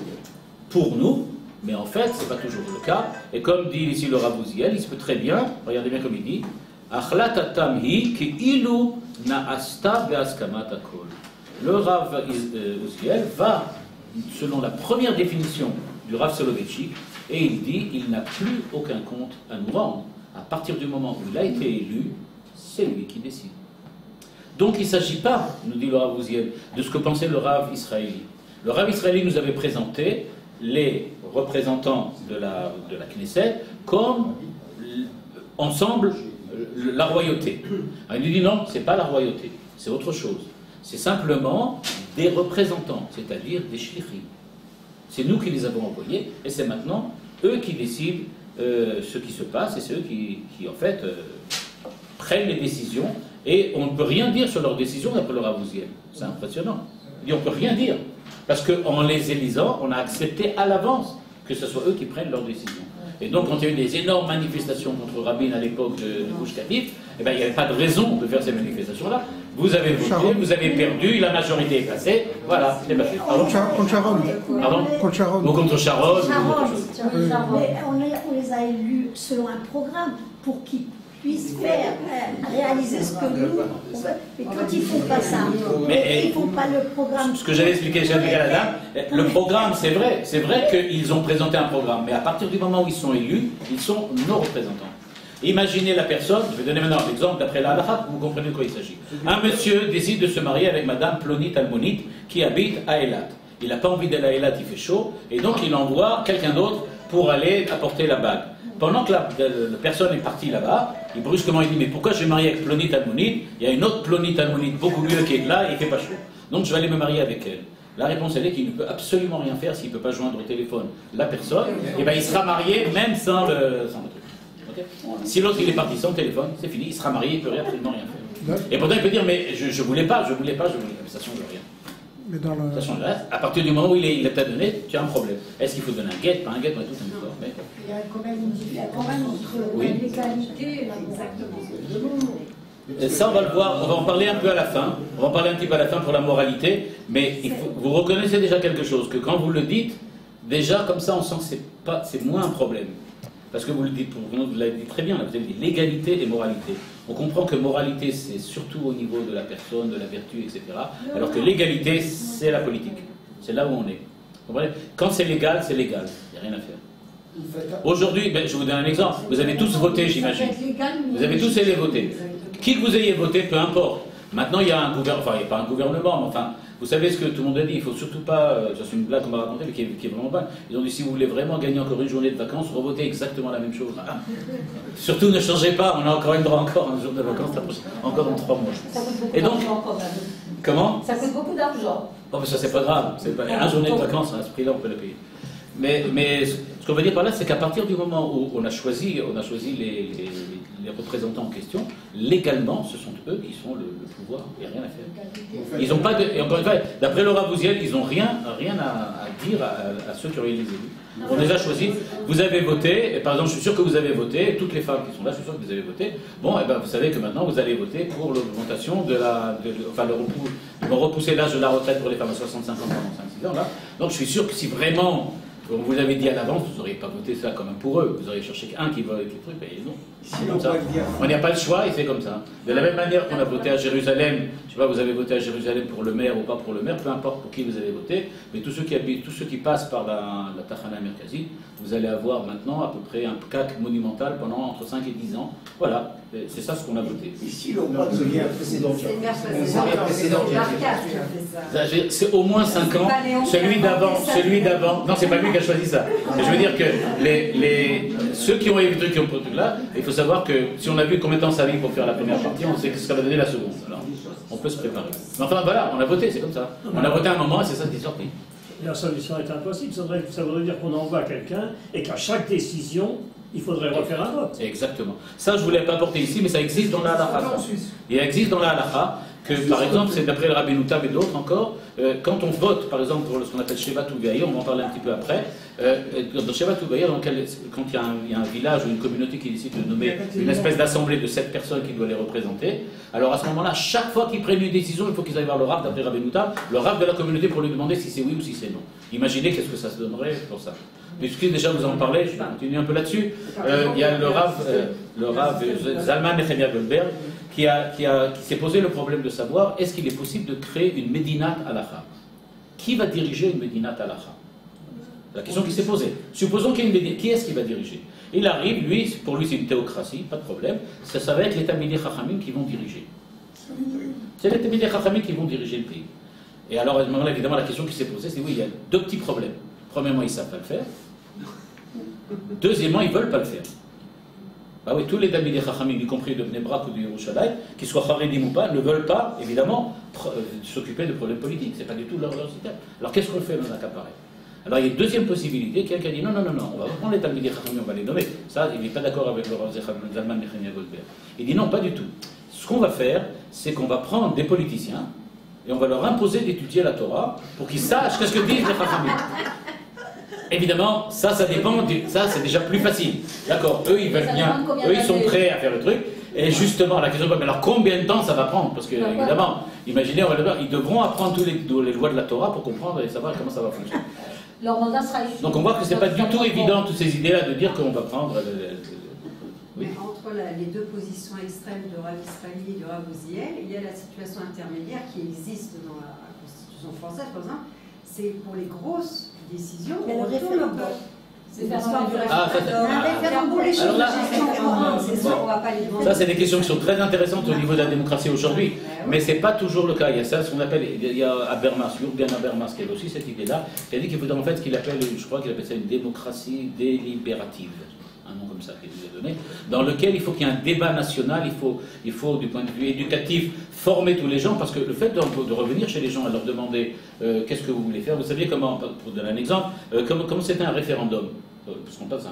pour nous, mais en fait, c'est pas toujours le cas. Et comme dit ici le Rav Uziel, il se peut très bien, regardez bien comme il dit, Achlatatam hi ki'ilu na'asta be'askamat hakol. Le Rav Uziel va, selon la première définition du Rav Soloveitchik, et il dit, il n'a plus aucun compte à nous rendre. À partir du moment où il a été élu, c'est lui qui décide. Donc il ne s'agit pas, nous dit le Rav Uziel, de ce que pensait le Rav israélien. Le Rav israélien nous avait présenté les représentants de la Knesset comme ensemble la royauté. Alors, il nous dit non, ce n'est pas la royauté, c'est autre chose. C'est simplement des représentants, c'est-à-dire des shlichim. C'est nous qui les avons envoyés, et c'est maintenant eux qui décident ce qui se passe, et c'est eux qui en fait, prennent les décisions, et on ne peut rien dire sur leurs décisions d'après le Rav Uziel. C'est impressionnant. On ne peut rien dire, parce qu'en les élisant, on a accepté à l'avance que ce soit eux qui prennent leurs décisions. Et donc, quand il y a eu des énormes manifestations contre Rabin à l'époque de Gush Katif, eh ben, il n'y avait pas de raison de faire ces manifestations-là. Vous avez voté, vous avez perdu, la majorité est passée, voilà, c'est passé. Pardon ?
Contre Sharon.
Pardon ?
Contre Sharon.
Ou contre Sharon.
Mais on les a élus selon un programme pour qu'ils puissent faire, réaliser ce que nous, on veut. Mais quand ils ne font pas ça, ils ne font pas le programme.
Ce que j'avais expliqué à la dame, le programme, c'est vrai qu'ils ont présenté un programme, mais à partir du moment où ils sont élus, ils sont nos représentants. Imaginez la personne, je vais donner maintenant un exemple d'après la halakha, vous comprenez de quoi il s'agit. Un monsieur décide de se marier avec madame Plonit Almonite qui habite à Eilat. Il n'a pas envie d'aller à Eilat, il fait chaud, et donc il envoie quelqu'un d'autre pour aller apporter la bague. Pendant que la personne est partie là-bas, il brusquement il dit mais pourquoi je vais marier avec Plonit Almonite? Il y a une autre Plonit Almonite beaucoup mieux qui est là et il ne fait pas chaud. Donc je vais aller me marier avec elle. La réponse elle est qu'il ne peut absolument rien faire s'il ne peut pas joindre au téléphone la personne, et bien il sera marié même sans le truc. Okay. Si l'autre il est parti sans téléphone, c'est fini, il sera marié, il ne peut absolument rien faire. Et pourtant il peut dire mais je voulais pas, mais ça change rien.
Mais dans le...
Ça change rien. À partir du moment où il t'a donné, tu as un problème. Est-ce qu'il faut donner un guet, pas un guet, tout un histoire. Mais...
Il y a quand même entre la légalité et la...
Ça, on va le voir, on va en parler un peu à la fin. On va en parler un petit peu à la fin pour la moralité. Mais vous reconnaissez déjà quelque chose, que quand vous le dites, déjà comme ça, on sent que c'est moins un problème. Parce que vous l'avez dit très bien, vous avez dit légalité et moralité. On comprend que moralité, c'est surtout au niveau de la personne, de la vertu, etc. Alors que l'égalité, c'est la politique. C'est là où on est. Vous comprenez ? Quand c'est légal, il n'y a rien à faire. Aujourd'hui, je vous donne un exemple. Vous avez tous voté, j'imagine. Vous avez tous allé voter. Qui que vous ayez voté, peu importe. Maintenant, il y a un gouvernement, enfin, il n'y a pas un gouvernement, mais enfin, vous savez ce que tout le monde a dit, il ne faut surtout pas, ça c'est une blague qu'on m'a racontée, mais qui est vraiment pas. Ils ont dit, si vous voulez vraiment gagner encore une journée de vacances, revotez exactement la même chose. Ah. Surtout ne changez pas, on a encore un droit encore un jour de vacances, encore dans 3 mois.
Ça coûte beaucoup
Et donc,
d'argent quand même.
Comment ?
Ça coûte beaucoup d'argent.
Oh, mais ça c'est pas grave, un journée de vacances, à ce prix-là, on peut le payer. Mais ce qu'on veut dire par là, c'est qu'à partir du moment où on a choisi les représentants en question, légalement, ce sont eux qui sont le pouvoir, il n'y a rien à faire. Ils n'ont pas de, et encore une fois, d'après Laura Bouziel, ils n'ont rien à dire à ceux qui auraient les élus. On les a choisis, vous avez voté, et par exemple, je suis sûr que vous avez voté, toutes les femmes qui sont là, je suis sûr que vous avez voté. Bon, et ben vous savez que maintenant vous allez voter pour l'augmentation ils vont repousser l'âge de la retraite pour les femmes à 65 ans pendant 5-6 ans là. Donc je suis sûr que si vraiment on vous l'avez dit à l'avance, vous n'auriez pas voté ça comme un pour eux. Vous auriez cherché un qui veut avec les trucs, et non. On n'a pas le choix et c'est comme ça. De la même manière qu'on a voté à Jérusalem, je sais pas, vous avez voté à Jérusalem pour le maire ou pas pour le maire, peu importe pour qui vous avez voté, mais tous ceux qui habitent, tous ceux qui passent par la Tachana Merkazi, vous allez avoir maintenant à peu près un CAC monumental pendant entre 5 et 10 ans. Voilà, c'est ça ce qu'on a voté.
Ici, le roi de un précédent.
C'est au moins 5 ans. Celui d'avant. Non, c'est pas lui qui a choisi ça. Je veux dire que ceux qui ont évité qui ont pris là, il faut savoir que si on a vu combien de temps ça a mis pour faire la première partie, on sait ce que ça va donner la seconde. Alors, on peut se préparer. Mais enfin voilà, on a voté, c'est comme ça. On a voté un moment et c'est ça qui est sorti.
La solution est impossible. Ça voudrait dire qu'on envoie quelqu'un et qu'à chaque décision, il faudrait refaire un vote.
Exactement. Ça, je ne voulais pas porter ici, mais ça existe dans la halakha. Il existe dans la halakha que, par exemple, c'est d'après le Rabbi Noutab et d'autres encore, quand on vote, par exemple, pour ce qu'on appelle Shevat Ugaïr, on va en parler un petit peu après, dans Shevat Ugaïr, quand il y a un village ou une communauté qui décide de nommer une espèce d'assemblée de 7 personnes qui doit les représenter, alors à ce moment-là, chaque fois qu'ils prennent une décision, il faut qu'ils aillent voir le Rav, d'après Rabbi Noutab, le Rav de la communauté pour lui demander si c'est oui ou si c'est non. Imaginez qu'est-ce que ça se donnerait pour ça. Puisque déjà vous en parlez, je vais continuer un peu là-dessus. Il y a le Rav Zalman Nechemia Goldberg qui s'est posé le problème de savoir est-ce qu'il est possible de créer une Medinat Halacha. Qui va diriger une Medinat Halacha? La question qui s'est posée. Supposons qu'il y ait une Medinat. Qui est-ce qui va diriger? Il arrive, pour lui c'est une théocratie, pas de problème. Ça va être les Talmidei Chachamim qui vont diriger. C'est les Talmidei Chachamim qui vont diriger le pays. Et alors, évidemment, la question qui s'est posée, c'est oui, il y a 2 petits problèmes. Premièrement, ils ne savent pas le faire. Deuxièmement, ils ne veulent pas le faire. Ah oui, tous les Talmidei Chachamim, y compris de Bnei Brak ou de Yerushalayim, qu'ils soient Haredim ou pas, ne veulent pas, évidemment, s'occuper de problèmes politiques. C'est pas du tout leur système. Alors qu'est-ce qu'on fait dans un cas pareil? Alors il y a une deuxième possibilité, quelqu'un qui a dit non, on va prendre les Talmidei Chachamim, on va les nommer. Ça, il n'est pas d'accord avec le Rav Zalman Nechemia Goldberg. Il dit non, pas du tout. Ce qu'on va faire, c'est qu'on va prendre des politiciens et on va leur imposer d'étudier la Torah pour qu'ils sachent qu'est-ce que disent les Chachamim. Évidemment, ça dépend, ça c'est déjà plus facile. D'accord, eux ils veulent bien, eux ils sont prêts à faire le truc. Et justement, la question, mais alors combien de temps ça va prendre? Parce que, évidemment, imaginez, ils devront apprendre tous les lois de la Torah pour comprendre et savoir comment ça va fonctionner.
Leur mandat sera...
Donc on voit que c'est pas du tout évident, toutes ces idées-là, de dire qu'on va prendre...
Oui. Entre les deux positions extrêmes de Rav Israëli et de Rav Uziel, il y a la situation intermédiaire qui existe dans la Constitution française, par exemple, c'est pour les grosses décisions, on retourne au vote. C'est l'histoire du référendum.
Ça, c'est des questions qui sont très intéressantes au niveau de la démocratie aujourd'hui, mais ce n'est pas toujours le cas. Il y a ça, ce qu'on appelle, il y a Habermas, Jürgen Habermas, qui a aussi cette idée-là, qui a dit qu'il faut en fait ce qu'il appelle, je crois qu'il appelle ça une démocratie délibérative. Un nom comme ça qui nous est donné, dans lequel il faut qu'il y ait un débat national, il faut du point de vue éducatif former tous les gens, parce que le fait de revenir chez les gens et leur demander qu'est-ce que vous voulez faire, vous saviez comment, pour donner un exemple, comment c'était un référendum, parce qu'on passe à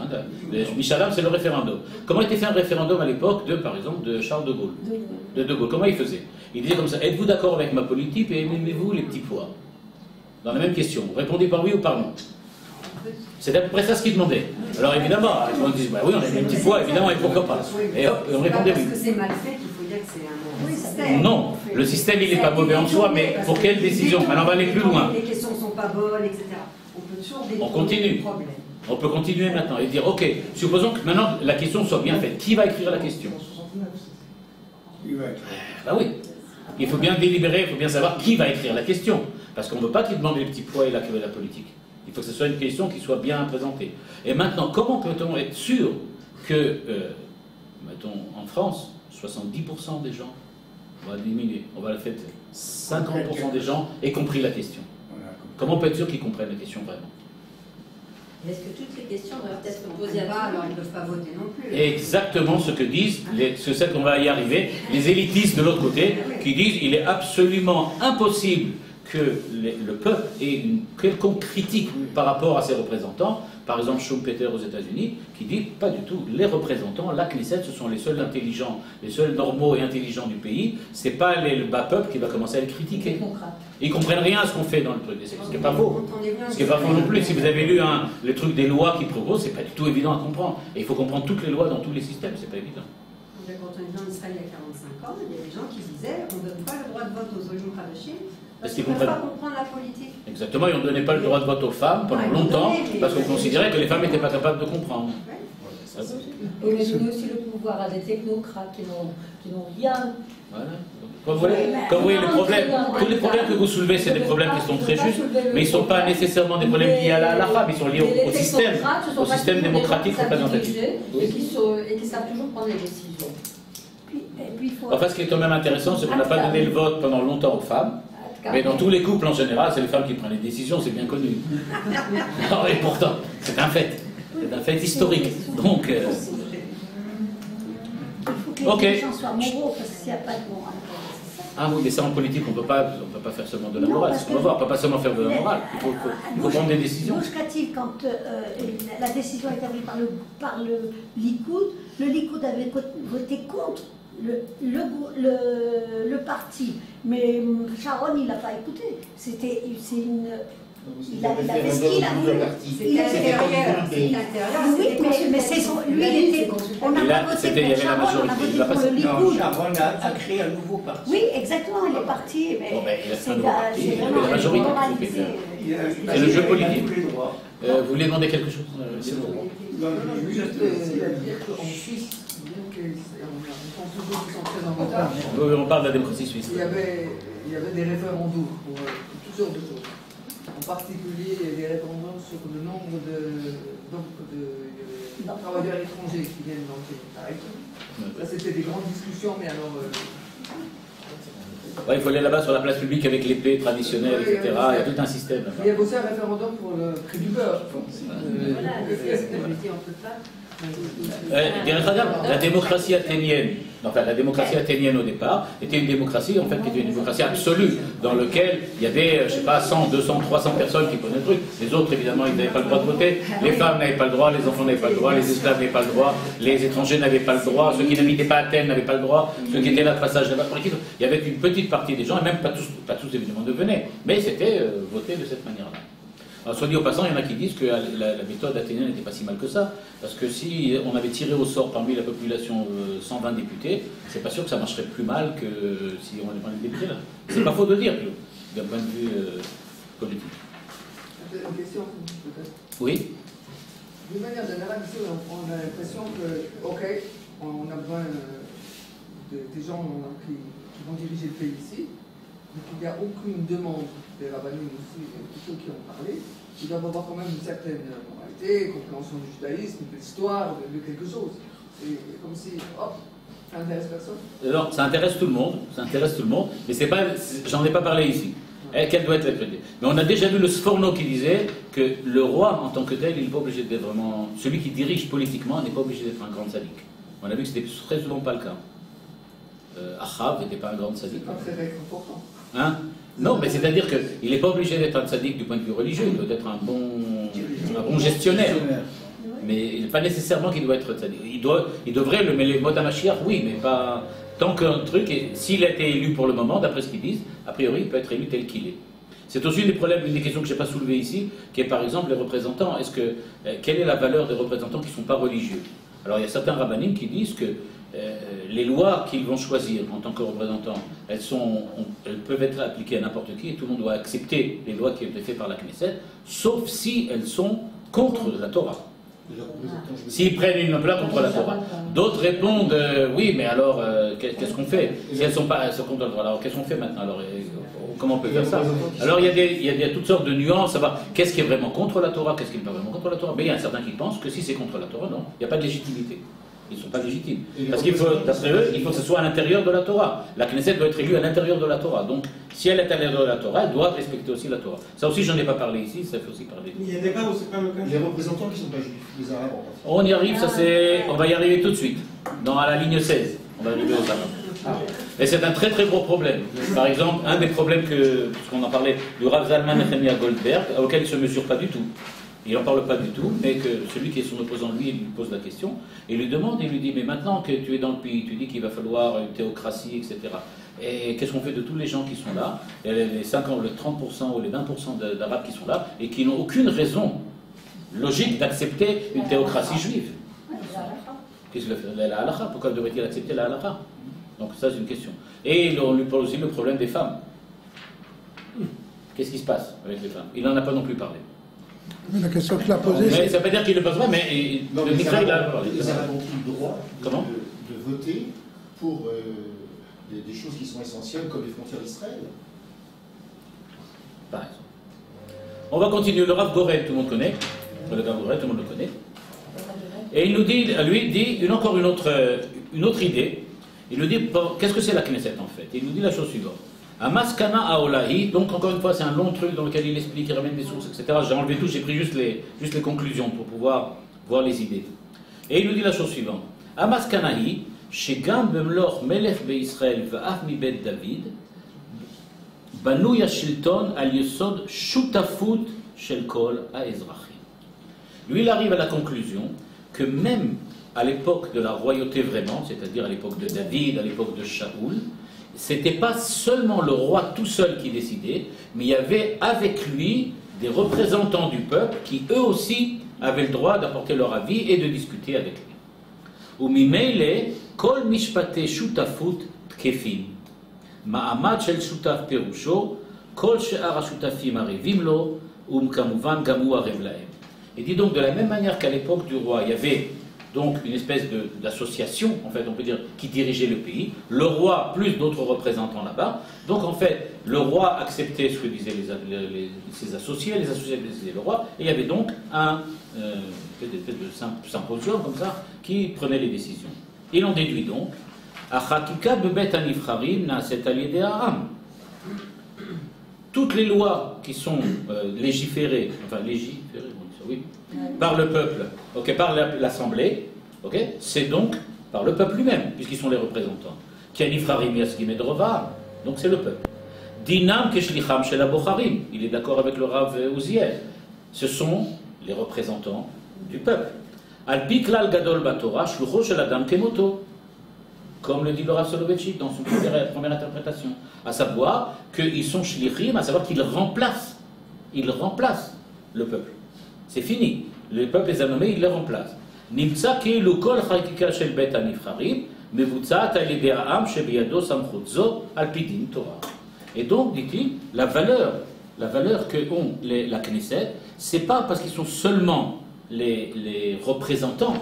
Michalam, c'est le référendum. Comment était fait un référendum à l'époque par exemple, de Charles de Gaulle, de Gaulle. Comment il faisait? Il disait comme ça, êtes-vous d'accord avec ma politique et aimez-vous les petits pois? Dans la même question, répondez par oui ou par non. C'est à peu près ça ce qu'il demandait. Alors évidemment, tout le monde dit bah oui, on a mis un petit poids, évidemment, et pourquoi pas. Et hop, on répondait oui.
Parce que c'est mal fait qu'il faut dire que c'est un mauvais système.
Non, le système il n'est pas mauvais en soi, mais pour quelle décision? Maintenant on va aller plus loin.
Les questions ne sont pas bonnes, etc. On peut toujours
détourner le problème. On peut continuer maintenant et dire ok, supposons que maintenant la question soit bien faite. Qui va écrire la question? Bah oui. Il faut bien délibérer, il faut bien savoir qui va écrire la question. Parce qu'on ne veut pas qu'il demande les petits pois et la politique. Il faut que ce soit une question qui soit bien présentée. Et maintenant, comment peut-on être sûr que, mettons, en France, 70% des gens, on va diminuer, on va la faire 50% des gens aient compris la question. Comment on peut être sûr qu'ils comprennent la question vraiment?
Est-ce que toutes les questions doivent être posées à tout?
Alors ils ne peuvent pas voter non plus.
Exactement ce que disent, c'est qu'on va y arriver, les élitistes de l'autre côté, qui disent il est absolument impossible que le peuple ait une quelconque critique par rapport à ses représentants. Par exemple, Schumpeter aux États-Unis, qui dit pas du tout, les représentants, la Knesset, ce sont les seuls intelligents, les seuls normaux et intelligents du pays, c'est pas le bas peuple qui va commencer à les critiquer. Ils comprennent rien à ce qu'on fait dans le truc, ce qui n'est pas faux. Ce qui n'est pas faux non plus. Si vous avez lu le truc des lois qui proposent, c'est pas du tout évident à comprendre. Et il faut comprendre toutes les lois dans tous les systèmes, c'est pas évident.
Quand on est en Israël il y a 45 ans, il y a des gens qui disaient on ne donne pas le droit de vote aux Olim Hadashim parce qu'ils ne peuvent pas comprendre la politique.
Exactement, et on ne donnait pas le droit de vote aux femmes pendant longtemps parce qu'on considérait que les femmes n'étaient pas capables de comprendre.
Oui, mais donner aussi le pouvoir à des technocrates qui n'ont rien.
Voilà. Comme vous voyez, tous les problèmes que vous soulevez, c'est des problèmes qui sont très justes, mais ils ne sont pas nécessairement des problèmes liés à la femme, ils sont liés au système démocratique représentatif.
Et qui savent toujours prendre les décisions.
Enfin, ce qui est quand même intéressant, c'est qu'on n'a pas donné le vote pendant longtemps aux femmes, mais dans tous les couples en général, c'est les femmes qui prennent les décisions, c'est bien connu. Et pourtant, c'est un fait. C'est un fait historique. Donc,
il faut que les gens soient moraux, parce que s'il n'y a pas de morale.
Ah oui, mais ça en politique, on ne peut pas faire seulement de la morale. C'est ce qu'on va voir, on ne peut pas seulement faire de la morale. Il faut prendre des décisions.
Quand la décision est prise par le Likoud avait voté contre le parti. Mais Sharon, il n'a pas écouté. Il avait ce qu'il a voulu.
C'est intérieur.
Oui, mais c'est lui, il était. On n'a pas voté pour Sharon, on a voté pour le Likoud.
Sharon a créé un nouveau parti.
Oui, exactement, il est parti.
C'est la majorité. C'est le jeu politique. Vous voulez demander quelque chose? On parle de la démocratie suisse.
Il y avait des référendums pour toutes sortes de choses. En particulier, des référendums sur le nombre de travailleurs étrangers qui viennent dans le pays. Ça, c'était des grandes discussions, mais alors...
Ouais, il faut aller là-bas sur la place publique avec l'épée traditionnelle, etc. Il y a tout un système.
Il y a aussi un référendum pour le prix du beurre.
Voilà, on peut pas.
La démocratie athénienne, enfin la démocratie athénienne au départ, était une démocratie en fait qui était une démocratie absolue, dans laquelle il y avait, je sais pas, 100, 200, 300 personnes qui prenaient le truc. Les autres, évidemment, ils n'avaient pas le droit de voter. Les femmes n'avaient pas le droit, les enfants n'avaient pas le droit, les esclaves n'avaient pas le droit, les étrangers n'avaient pas le droit, ceux qui n'habitaient pas à Athènes n'avaient pas le droit, ceux qui étaient là de passage n'avaient pas le droit. Il y avait une petite partie des gens, et même pas tous évidemment ne venaient, mais c'était voté de cette manière-là. Alors, soit dit au passant, il y en a qui disent que la méthode athénienne n'était pas si mal que ça, parce que si on avait tiré au sort parmi la population 120 députés, c'est pas sûr que ça marcherait plus mal que si on avait les députés là. C'est pas faux de le dire, d'un point de vue politique.
Une question, peut-être.
Oui.
D'une manière générale, ici, on a l'impression que, ok, on a besoin des gens qui vont diriger le pays ici, mais qu'il n'y a aucune demande des rabbins aussi, tous ceux qui ont parlé. Ils doivent avoir quand même une certaine moralité, compréhension du judaïsme, de l'histoire, de quelque chose. C'est comme si, hop, ça intéresse personne.
Alors, ça intéresse tout le monde, mais c'est pas, j'en ai pas parlé ici. Quelle doit être la priorité? Mais on a déjà vu le Sforno qui disait que le roi, en tant que tel, il n'est pas obligé d'être vraiment. Celui qui dirige politiquement n'est pas obligé d'être un grand sadique. On a vu que c'était très souvent pas le cas. Achav n'était pas un grand sadique.
C'est très important.
Hein? Non, mais c'est-à-dire qu'il n'est pas obligé d'être un sadique du point de vue religieux, il doit être un bon gestionnaire. Mais il n'est pas nécessairement qu'il doit être sadique. Il devrait le mêler mot à Mashiach, oui, mais pas. Tant qu'un truc, s'il a été élu pour le moment, d'après ce qu'ils disent, a priori, il peut être élu tel qu'il est. C'est aussi une des questions que je n'ai pas soulevées ici, qui est par exemple les représentants. Quelle est la valeur des représentants qui ne sont pas religieux? Alors il y a certains rabbinim qui disent que les lois qu'ils vont choisir en tant que représentants, elles peuvent être appliquées à n'importe qui et tout le monde doit accepter les lois qui ont été faites par la Knesset, sauf si elles sont contre la Torah. S'ils prennent une plainte contre la Torah. D'autres répondent oui, mais alors qu'est-ce qu'on fait? Si elles sont pas contre la Torah, alors qu'est-ce qu'on fait maintenant? Alors comment on peut faire ça? Alors il y a toutes sortes de nuances, savoir qu'est-ce qui est vraiment contre la Torah, qu'est-ce qui n'est pas vraiment contre la Torah. Mais il y a certains qui pensent que si c'est contre la Torah, non, il n'y a pas de légitimité. Ils ne sont pas légitimes. Parce qu'il faut, d'après eux, il faut que ce soit à l'intérieur de la Torah. La Knesset doit être élue à l'intérieur de la Torah. Donc, si elle est à l'intérieur de la Torah, elle doit respecter aussi la Torah. Ça aussi, je n'en ai pas parlé ici, ça fait aussi parler.
Il y a des cas où c'est pas le cas.
Les représentants qui ne sont pas juifs, les Arabes en fait.
On y arrive, on va y arriver tout de suite. À la ligne 16, on va arriver aux Arabes. Et c'est un très très gros problème. Par exemple, un des problèmes puisqu'on en parlait, du Rav Zalman Nehemia Goldberg, auquel il ne se mesure pas du tout. Il n'en parle pas du tout, mais que celui qui est son opposant, lui, il lui pose la question, et il lui demande, il lui dit, mais maintenant que tu es dans le pays, tu dis qu'il va falloir une théocratie, etc. Et qu'est-ce qu'on fait de tous les gens qui sont là, et les 50, le 30% ou les 20% d'Arabes qui sont là, et qui n'ont aucune raison logique d'accepter une théocratie juive? Qu'est-ce qu'il fait? La halakha, pourquoi devrait-il accepter la halakha? Donc ça, c'est une question. Et on lui pose aussi le problème des femmes. Qu'est-ce qui se passe avec les femmes? Il n'en a pas non plus parlé.
Mais la question que tu l'as posée,
mais ça ne veut pas dire qu'il ne le pose pas, mais le Mikra, il a parlé.
Les Arabes ont-ils le droit
de
voter pour des choses qui sont essentielles, comme les frontières d'Israël?
Par exemple. On va continuer. Le Rav Gorel, tout le monde connaît. Le Rav Gorel, tout le monde le connaît. Et il nous dit, lui, dit encore une autre idée. Il nous dit, qu'est-ce que c'est la Knesset en fait? Il nous dit la chose suivante. Amaskana Aolahi, donc encore une fois, c'est un long truc dans lequel il explique, il ramène des sources, etc. J'ai enlevé tout, j'ai pris juste les conclusions pour pouvoir voir les idées. Et il nous dit la chose suivante. Amaskanahi, Shegam Bemloch Melech Be'Israël Va'af Mibet David, Banouya Shilton al Yesod Shutafut Shel Kol Ha'ezrachim. Lui, il arrive à la conclusion que même à l'époque de la royauté vraiment, c'est-à-dire à l'époque de David, à l'époque de Shaoul, c'était pas seulement le roi tout seul qui décidait, mais il y avait avec lui des représentants du peuple qui eux aussi avaient le droit d'apporter leur avis et de discuter avec lui. Umimeile kol mishpate shutafut tkefim. Ma'amad shel shutaf perusho kol she'ar hashutafim arevim lo kamuvan gamu arev lahem. Et dit donc de la même manière qu'à l'époque du roi, il y avait donc une espèce d'association, en fait, on peut dire, qui dirigeait le pays, le roi plus d'autres représentants là-bas. Donc en fait, le roi acceptait ce que disaient ses associés, les associés disaient le roi, et il y avait donc une espèce de symposium comme ça, qui prenait les décisions. Il en déduit donc, Achakika bebet anifcharim na'aset al yedei ha'am. Toutes les lois qui sont légiférées, oui. Par le peuple, ok, par l'Assemblée, ok, c'est donc par le peuple lui-même, puisqu'ils sont les représentants. Kianifrarim Yaskim Edrova, donc c'est le peuple. Dinam Keshlicham Shel Abocharim, il est d'accord avec le Rav Uziel. Ce sont les représentants du peuple. Al-Pi Klal Gadol Batorah, Shlucho Shel Adam Kemoto, comme le dit le Rav Soloveitchik dans son première interprétation, à savoir qu'ils sont shlichim, à savoir qu'ils remplacent le peuple. C'est fini. Le peuple les a nommés, il les remplace. Nimtza keilu kol chakika shel bet hanivcharim, mevutzaat al yedei ha'am shebiyado samchut zo al pi din Torah. Et donc, dit-il, la valeur que ont la Knesset, c'est pas parce qu'ils sont seulement les représentants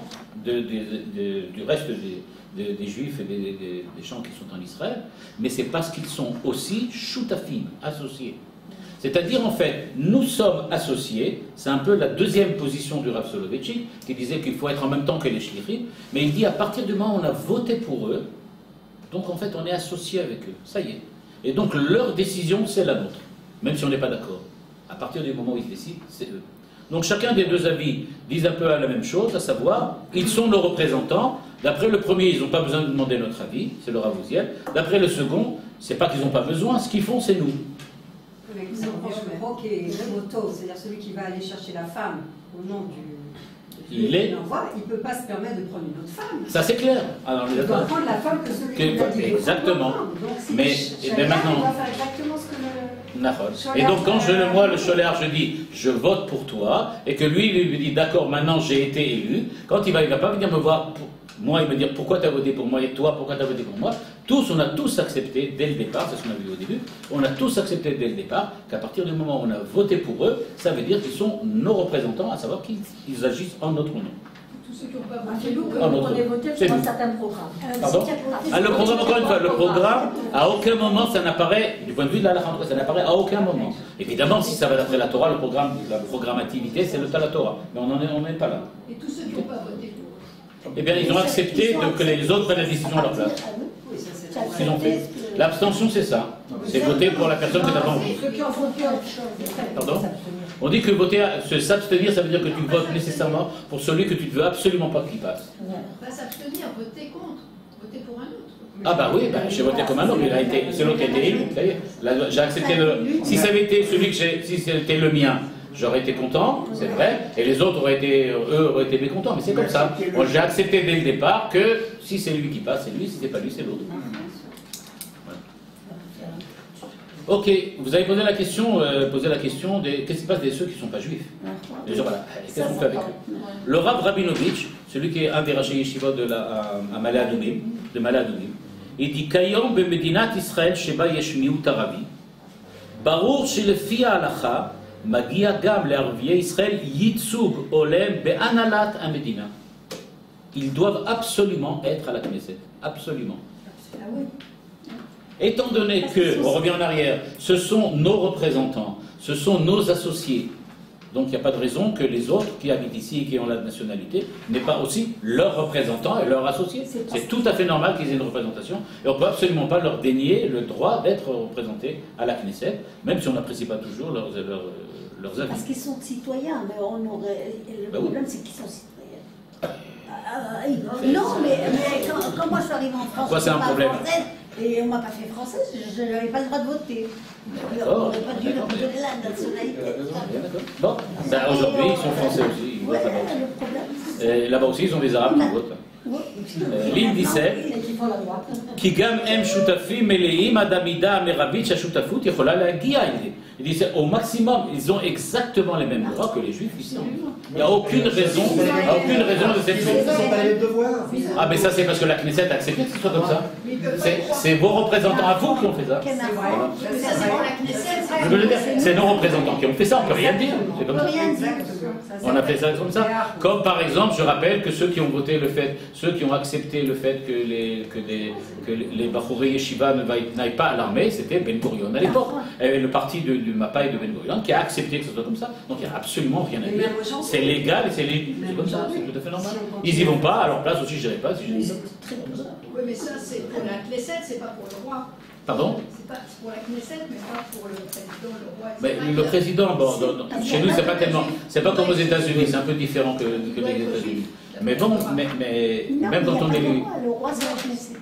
du reste des Juifs et des gens qui sont en Israël, mais c'est parce qu'ils sont aussi shutafim, associés. C'est-à-dire, en fait, nous sommes associés, c'est un peu la deuxième position du Rav Soloveitchik, qui disait qu'il faut être en même temps que les shlichim, mais il dit à partir du moment où on a voté pour eux, donc en fait on est associé avec eux, ça y est. Et donc leur décision, c'est la nôtre, même si on n'est pas d'accord. À partir du moment où ils décident, c'est eux. Donc chacun des deux avis disent un peu la même chose, à savoir, ils sont nos représentants. D'après le premier, ils n'ont pas besoin de demander notre avis, c'est le Rav Uziel. D'après le second, c'est pas qu'ils n'ont pas besoin, ce qu'ils font, c'est nous.
C'est c'est-à-dire celui qui va aller chercher la femme au nom du... Il ne peut pas se permettre de prendre une autre femme.
Ça c'est clair. Alors,
il doit prendre la femme que celui qui a dit.
Exactement.
Donc, mais maintenant, il doit faire exactement ce que
le... Et donc quand moi le Choléar, je dis je vote pour toi, et que lui dit d'accord, maintenant j'ai été élu, quand il va pas venir me voir, moi il me dire pourquoi tu as voté pour moi, et toi pourquoi tu as voté pour moi. On a tous accepté dès le départ, c'est ce qu'on a vu au début, on a tous accepté dès le départ qu'à partir du moment où on a voté pour eux, ça veut dire qu'ils sont nos représentants, à savoir qu'ils agissent en notre nom.
Tous ceux qui n'ont pas voté, nous, on est voté pour un certain programme.
Pardon ? Le programme, encore une fois, le programme, à aucun moment ça n'apparaît, du point de vue de la halakha, ça n'apparaît à aucun moment. Évidemment, si ça va d'après la Torah, la programmativité, c'est le la Torah. Mais on n'en est pas là.
Et tous ceux qui n'ont pas voté pour?
Eh bien, ils ont accepté que les autres prennent la décision à leur place. Qu'ils ont fait. L'abstention, c'est ça. C'est voter pour la personne que tu as envie. Pardon ? On dit que voter, s'abstenir, ça veut dire que tu votes nécessairement pour celui que tu ne veux absolument pas qu'il passe.
Pas s'abstenir, voter contre, voter pour un autre.
Ah bah oui, j'ai voté comme un autre, c'est l'autre qui a été élu. J'ai accepté si ça avait été si c'était le mien, j'aurais été content, c'est vrai, et les autres auraient été mécontents, mais c'est comme ça. J'ai accepté dès le départ que si c'est lui qui passe, c'est lui, si c'est pas lui, c'est l'autre. Ok, vous avez posé la question des qu'est-ce qui se passe des ceux qui ne sont pas juifs. Les gens, voilà, qu'est-ce qu'on fait avec eux? Le Rav Rabinovitch, celui qui est un des Rashi Yeshiva de Ma'ale Adumim, il dit Kayom b'medinat Israël sheba yesh miut arabi, barur shelefi ha'alacha magia gam le'arviei Israël yitzug olem be'analat ha'medina. Ils doivent absolument être à la Knesset, absolument.
Ah oui.
Étant donné que, on revient en arrière, ce sont nos représentants, ce sont nos associés, donc il n'y a pas de raison que les autres qui habitent ici et qui ont la nationalité n'aient pas aussi leurs représentants et leurs associés. C'est tout à fait normal qu'ils aient une représentation et on ne peut absolument pas leur dénier le droit d'être représentés à la Knesset, même si on n'apprécie pas toujours leurs avis.
Parce qu'ils sont citoyens, mais le problème c'est qu'ils sont citoyens. Non, mais quand moi je suis arrivée en France,
quoi, c'est un problème?
Et on ne m'a pas fait française, je n'avais pas le droit de voter. On n'aurait pas dû leur donner la nationalité.
Bon, aujourd'hui ils sont français aussi, ils votent là-bas. Là-bas aussi ils ont des Arabes qui votent. Ligne 17, qui gam em shutafim meleim adamida meravit shashutafut yechola lagia. Il dit au maximum, ils ont exactement les mêmes droits que les Juifs ici. Il n'y a aucune raison de cette chose. Ah mais ça c'est parce que la Knesset a accepté que ce soit comme ça. C'est vos représentants à vous qui ont fait ça. Je veux dire, c'est nos représentants qui ont fait ça, on ne peut rien dire. C'est comme ça. On a fait ça comme ça. Comme par exemple, je rappelle que ceux qui ont voté ceux qui ont accepté le fait que les Bachorei Yeshiva n'aillent pas à l'armée, c'était Ben Gurion à l'époque. Le parti du du Mapai de Ben Gurion qui a accepté que ce soit comme ça. Donc il n'y a absolument rien à dire. C'est légal et c'est comme ça, c'est tout à fait normal. Ils n'y vont pas, à leur place aussi je n'irai pas. Si je
oui, mais ça c'est pour la Knesset, c'est pas pour le roi.
Pardon?
C'est pour la Knesset, mais pas pour le président, le roi.
Mais le président, bon, chez nous, c'est pas tellement. C'est pas comme aux États-Unis, c'est un peu différent que les États-Unis. Mais bon, mais même quand on est élu.
Le roi, c'est la Knesset.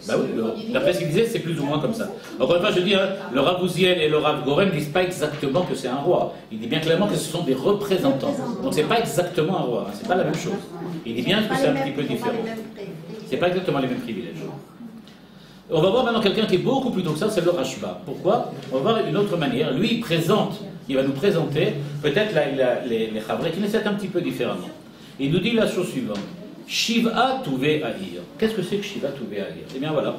Bah oui, d'après ce qu'il disait, c'est plus ou moins comme ça. Encore une fois, je dis, hein, le Rav Uziel et le Rav Goren ne disent pas exactement que c'est un roi. Il dit bien clairement que ce sont des représentants. Donc c'est pas exactement un roi, hein, c'est pas la même chose. Il dit bien que c'est un petit peu différent. C'est pas exactement les mêmes privilèges. On va voir maintenant quelqu'un qui est beaucoup plus tôt que ça, c'est le Rashba. Pourquoi? On va voir une autre manière. Lui, il va nous présenter peut-être les Chavrei qui naissent un petit peu différemment. Il nous dit la chose suivante. Shiva Touvé Ahir. Qu'est-ce que c'est que Shiva Touvé Ahir? Eh bien voilà.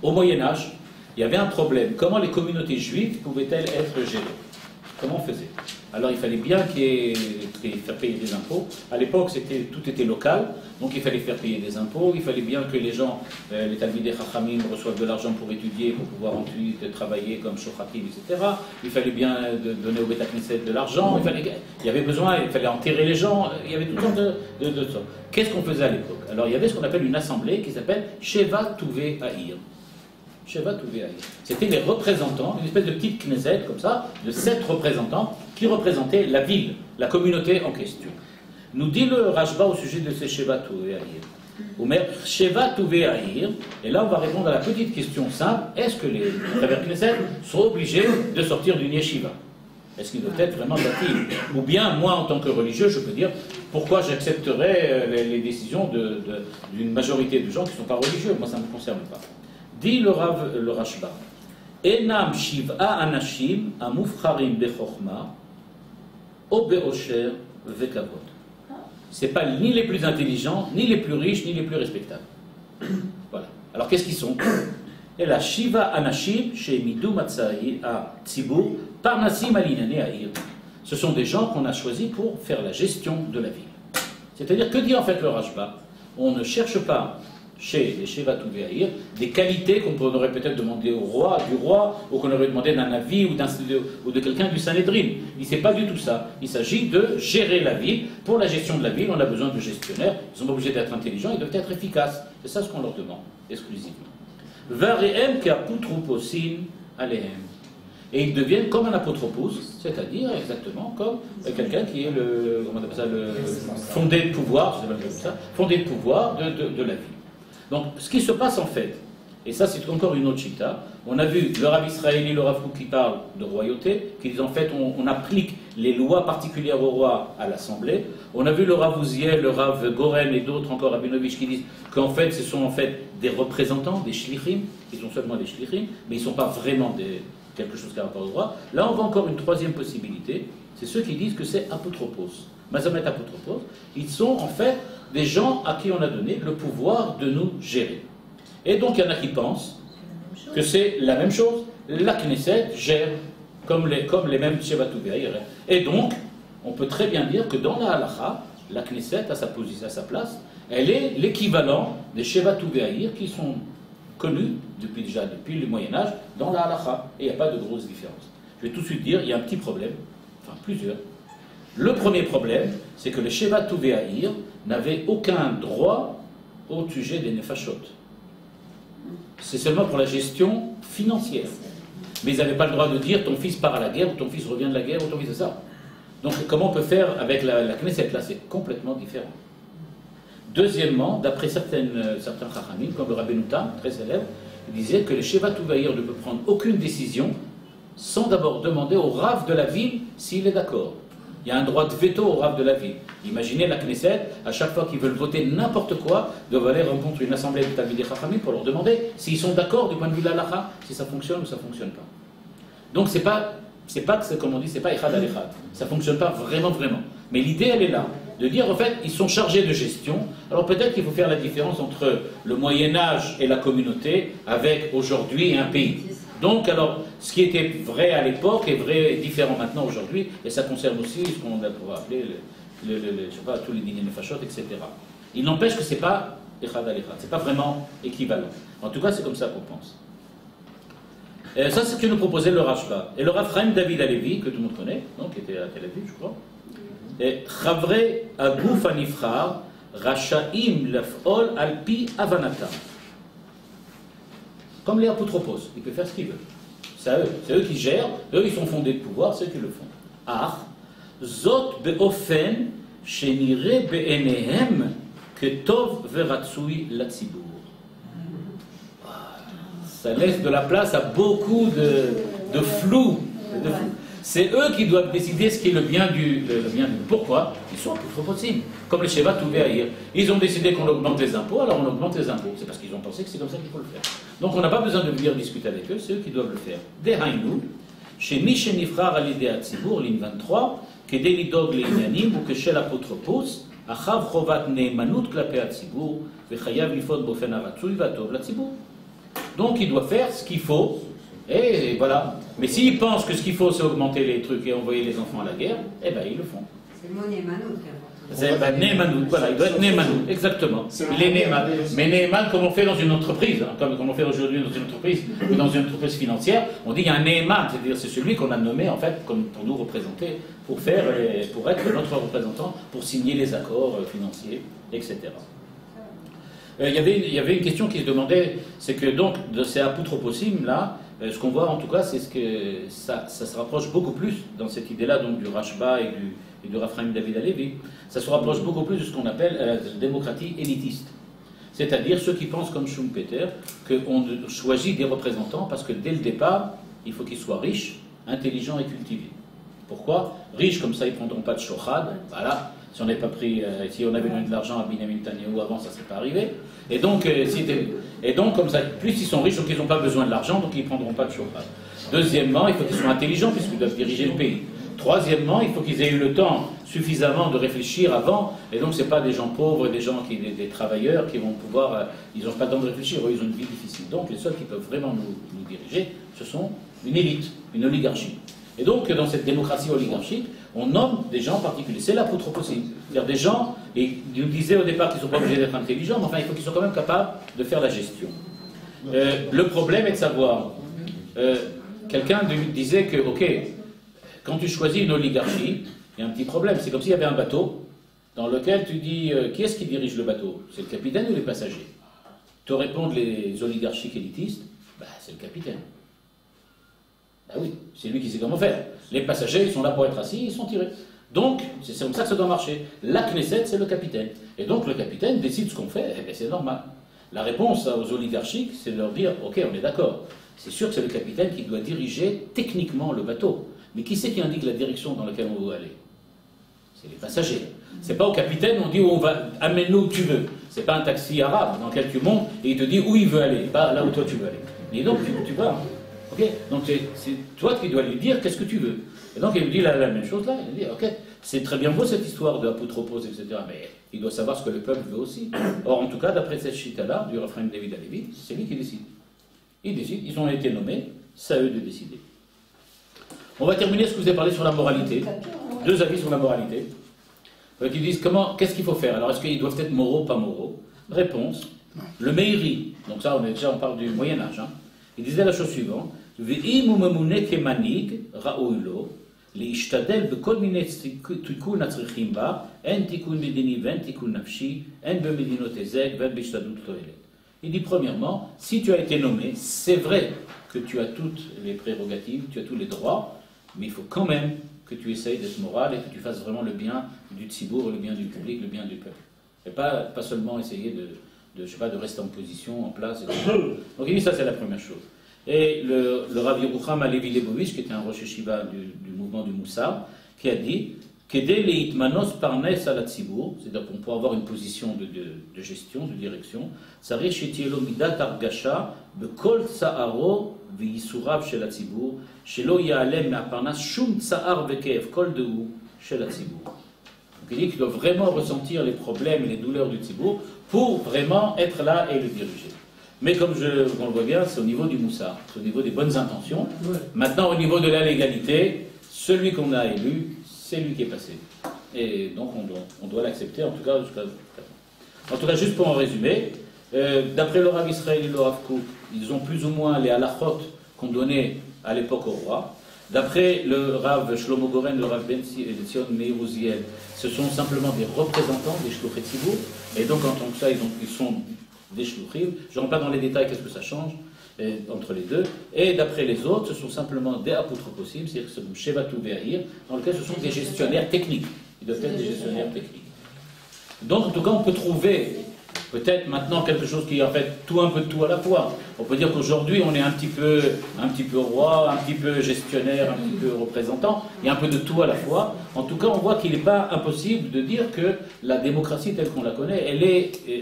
Au Moyen-Âge, il y avait un problème. Comment les communautés juives pouvaient-elles être gérées? Comment on faisait? Alors il fallait bien faire payer des impôts. À l'époque, tout était local, donc il fallait faire payer des impôts. Il fallait bien que les gens, les Talmidei Chachamim, reçoivent de l'argent pour étudier, pour pouvoir ensuite travailler comme shochatim, etc. Il fallait bien donner au Beit HaKnesset de l'argent. Il y avait besoin, il fallait enterrer les gens. Il y avait tout sortes de ça. Qu'est-ce qu'on faisait à l'époque? Alors il y avait ce qu'on appelle une assemblée qui s'appelle Sheva Touvé Ahir. C'était les représentants, une espèce de petite Knesset, comme ça, de 7 représentants qui représentaient la ville, la communauté en question. Nous dit le Rashba au sujet de ces Sheva Touvé Ahir. Ou même Sheva Touvé Ahir, et là on va répondre à la petite question simple, est-ce que les Chaver Knesset sont obligés de sortir d'une yeshiva? Est-ce qu'ils doivent être vraiment bâtis? Ou bien, moi en tant que religieux, je peux dire, pourquoi j'accepterais les décisions d'une majorité de gens qui ne sont pas religieux? Moi ça ne me concerne pas. Dit le Rashba, Enam Shiv'a Anashim Amufcharim Bechokma O Be'osher Vekavod. C'est pas ni les plus intelligents, ni les plus riches, ni les plus respectables. Voilà. Alors qu'est-ce qu'ils sont? Et la Shiva Anashim She'emidu Matzai A Tzibur Parnasim Alinane Aïr. Ce sont des gens qu'on a choisis pour faire la gestion de la ville. C'est-à-dire, que dit en fait le Rashba? On ne cherche pas chez les Sheva Touvé Ahir, des qualités qu'on aurait peut-être demandé du roi, ou qu'on aurait demandé d'un avis ou de quelqu'un du Sanhédrin. Il ne sait pas du tout ça. Il s'agit de gérer la ville. Pour la gestion de la ville, on a besoin de gestionnaires. Ils ne sont pas obligés d'être intelligents, ils doivent être efficaces. C'est ça ce qu'on leur demande, exclusivement. Varehem ke'apotrouposin alehem. Et ils deviennent comme un apotropos, c'est-à-dire exactement comme quelqu'un qui est le fondé de pouvoir, fondé de pouvoir de la ville. Donc, ce qui se passe en fait, et ça c'est encore une autre chita, on a vu le Rav israélien, le Rav Kook qui parle de royauté, qui disent en fait on applique les lois particulières au roi à l'Assemblée. On a vu le Rav Uziel, le Rav Goren et d'autres encore, Rabinovich, qui disent qu'en fait ce sont en fait des représentants, des shlichim, ils sont seulement des shlichim, mais ils ne sont pas vraiment quelque chose qui a rapport au roi. Là on voit encore une troisième possibilité, c'est ceux qui disent que c'est apotropos, Mazamet apotropos, ils sont en fait des gens à qui on a donné le pouvoir de nous gérer. Et donc il y en a qui pensent que c'est la même chose. La Knesset gère comme les mêmes Sheva Touvé Ahir. Et donc, on peut très bien dire que dans la Halacha, la Knesset, à sa place, elle est l'équivalent des Sheva Touvé Ahir qui sont connus depuis le Moyen-Âge dans la Halacha. Et il n'y a pas de grosse différence. Je vais tout de suite dire, il y a un petit problème, enfin plusieurs. Le premier problème, c'est que les Sheva Touvé Ahir n'avaient aucun droit au sujet des Nefashot. C'est seulement pour la gestion financière. Mais ils n'avaient pas le droit de dire ton fils part à la guerre, ou ton fils revient de la guerre, ou ton fils de ça. Donc comment on peut faire avec la Knesset? Là, c'est complètement différent. Deuxièmement, d'après certains Chachamim, comme le Rabbeinu Tam, très célèbre, il disait que les Sheva Touvé Ahir ne peuvent prendre aucune décision sans d'abord demander au Rav de la ville s'il est d'accord. Il y a un droit de veto au Rav de la ville. Imaginez la Knesset, à chaque fois qu'ils veulent voter n'importe quoi, doivent aller rencontrer une assemblée de Talmidei Chachamim pour leur demander s'ils sont d'accord du point de vue de l'Halacha, si ça fonctionne ou ça ne fonctionne pas. Donc c'est pas comme on dit, c'est pas Echad al Echad. Ça ne fonctionne pas vraiment. Mais l'idée, elle est là. De dire, en fait, ils sont chargés de gestion. Alors peut-être qu'il faut faire la différence entre le Moyen-Âge et la communauté, avec aujourd'hui un pays. Donc, alors, ce qui était vrai à l'époque est vrai et différent maintenant aujourd'hui, et ça concerne aussi ce qu'on pourrait appeler je sais pas, tous les dîners Nefashot, etc. Il n'empêche que ce n'est pas Echad al Echad, ce n'est pas vraiment équivalent. En tout cas, c'est comme ça qu'on pense. Ça, c'est ce que nous proposait le Rashba. Et le Rav Chaim David Halevi, que tout le monde connaît, donc, qui était à Tel Aviv, je crois, et Chavre Aguf Anifrar, Rachaim Laf'ol Alpi Avanatam. Comme les apotropos, ils peuvent faire ce qu'ils veulent. C'est eux qui gèrent, eux ils sont fondés de pouvoir, c'est eux qui le font. Ach, Zot Beofen, Shenire Be'enehem, Ketov Veratsui Latzibur. Ça laisse de la place à beaucoup de flou. C'est eux qui doivent décider ce qui est le bien du. Pourquoi? Ils sont apotropos. Comme le Sheva Touvéaïr. Ils ont décidé qu'on augmente les impôts, alors on augmente les impôts. C'est parce qu'ils ont pensé que c'est comme ça qu'il faut le faire. Donc on n'a pas besoin de venir discuter avec eux, c'est eux qui doivent le faire. Dehainu, chez Michel Nifrar à l'idée à Tzibour, ligne 23, כדי לדאוג לעניינים וכשל אפוטרופוס, אחאב חובת נאמנות כלפי הציבור וחייב לפעול באופן הרצוי והטוב לציבור. Donc il doit faire ce qu'il faut, et voilà. Mais s'ils pensent que ce qu'il faut c'est augmenter les trucs et envoyer les enfants à la guerre, eh bien ils le font.
C'est le mot Neymanut.
C'est Neymanut, voilà, il doit être Neymanut, exactement. Il est Neyman. Mais Neyman, comme on fait dans une entreprise, hein, comme on fait aujourd'hui dans une entreprise, ou dans une entreprise financière, on dit qu'il y a un Neyman, c'est-à-dire c'est celui qu'on a nommé en fait comme pour nous représenter, pour être notre représentant, pour signer les accords financiers, etc. Il y avait une question qui se demandait, c'est que donc de ces apoutroposim là, ce qu'on voit en tout cas, c'est que ça se rapproche beaucoup plus dans cette idée-là donc du Rashba et du Rav Chaim David Halevi, ça se rapproche beaucoup plus de ce qu'on appelle la démocratie élitiste. C'est-à-dire ceux qui pensent comme Schumpeter qu'on choisit des représentants parce que dès le départ, il faut qu'ils soient riches, intelligents et cultivés. Pourquoi? Riches, comme ça ils ne prendront pas de shochad, voilà. Si on n'avait pas pris, si on avait donné de l'argent à Benjamin Netanyahu avant, ça ne serait pas arrivé. Et donc, comme ça, plus ils sont riches, donc ils n'ont pas besoin de l'argent, donc ils ne prendront pas de shochad. Deuxièmement, il faut qu'ils soient intelligents puisqu'ils doivent diriger le pays. Troisièmement, il faut qu'ils aient eu le temps suffisamment de réfléchir avant, et donc ce n'est pas des gens pauvres, des travailleurs qui vont pouvoir, ils n'ont pas le temps de réfléchir, eux ils ont une vie difficile. Donc les seuls qui peuvent vraiment nous diriger, ce sont une élite, une oligarchie. Et donc dans cette démocratie oligarchique, on nomme des gens particuliers, c'est l'apôtre possible. C'est-à-dire des gens, et ils nous disaient au départ qu'ils ne sont pas obligés d'être intelligents, mais enfin il faut qu'ils soient quand même capables de faire la gestion. Le problème est de savoir, quelqu'un disait que, ok, quand tu choisis une oligarchie, il y a un petit problème. C'est comme s'il y avait un bateau dans lequel tu dis qui est-ce qui dirige le bateau? C'est le capitaine ou les passagers? Te répondent les oligarchiques élitistes, c'est le capitaine. Oui, c'est lui qui sait comment faire. Les passagers, ils sont là pour être assis, ils sont tirés. Donc, c'est comme ça que ça doit marcher. La Knesset, c'est le capitaine. Et donc, le capitaine décide ce qu'on fait, et c'est normal. La réponse aux oligarchiques, c'est de leur dire ok, on est d'accord. C'est sûr que c'est le capitaine qui doit diriger techniquement le bateau. Mais qui c'est qui indique la direction dans laquelle on veut aller? C'est les passagers. C'est pas au capitaine, on dit où on va, amène-nous où tu veux. C'est pas un taxi arabe dans lequel tu montes et il te dit où il veut aller, pas là où toi tu veux aller. Et donc tu vas. Okay, donc c'est toi qui dois lui dire qu'est-ce que tu veux. Et donc il lui dit la même chose là. Il dit ok, c'est très bien beau cette histoire de apotropos, etc. Mais il doit savoir ce que le peuple veut aussi. Or en tout cas, d'après cette chita-là, du Rav Chaim David Halevi, c'est lui qui décide. Il décide, ils ont été nommés, c'est à eux de décider. On va terminer ce que vous avez parlé sur la moralité. Deux avis sur la moralité. Ils disent qu'est-ce qu'il faut faire? Alors est-ce qu'ils doivent être moraux, pas moraux? Réponse, le Meiri, donc ça on parle du Moyen-Âge, hein. Il disait la chose suivante, Ve'im umemune kemanig ra'oilo, le'ishtadel bekol mine tikun atzrichim ba, en tikun medini ven tikun nafshi, en bemedinot ezek ven b'ishtadut toelet. Il dit premièrement, si tu as été nommé, c'est vrai que tu as toutes les prérogatives, tu as tous les droits, mais il faut quand même que tu essayes d'être moral et que tu fasses vraiment le bien du tzibour, le bien du public, le bien du peuple. Et pas seulement essayer de rester en position, en place, etc. Donc il dit ça, c'est la première chose. Et le Rav Yerucham Alevi Lebovitch, qui était un Rosh Yeshiva du mouvement du Moussar, qui a dit Kedei leitmanos parnes ala tzibour, c'est-à-dire qu'on peut avoir une position de gestion, de direction, tzarich shetielo midat argasha bekol tsa'aro v'yisurav shel hatzibur, shelo ya'alem me'aparnas shum tsa'ar vekev kol dehu shel hatzibur. Donc il dit qu'il doit vraiment ressentir les problèmes et les douleurs du tzibour pour vraiment être là et le diriger. Mais comme on le voit bien, c'est au niveau du Moussar, c'est au niveau des bonnes intentions. Ouais. Maintenant, au niveau de la légalité, celui qu'on a élu, c'est lui qui est passé. Et donc on doit l'accepter, en tout cas jusqu'à maintenant. En tout cas, juste pour en résumer, d'après le Rav Israël et le Rav Kook, ils ont plus ou moins les halachot qu'on donnait à l'époque au roi. D'après le Rav Shlomo Goren, le Rav Ben Zion Meir Uziel, ce sont simplement des représentants des Shluchei Tzibur, et donc en tant que ça, ils sont des Shluchim. Je ne rentre pas dans les détails, qu'est-ce que ça change entre les deux. Et d'après les autres, ce sont simplement des apôtres possibles, c'est-à-dire que c'est Shevatou Ve'ahir, dans lequel ce sont des gestionnaires techniques. Ils doivent être des gestionnaires techniques. Donc en tout cas, on peut trouver peut-être maintenant quelque chose qui est en fait un peu de tout à la fois. On peut dire qu'aujourd'hui on est un petit peu roi, un petit peu gestionnaire, un petit peu représentant, il y a un peu de tout à la fois. En tout cas, on voit qu'il n'est pas impossible de dire que la démocratie telle qu'on la connaît,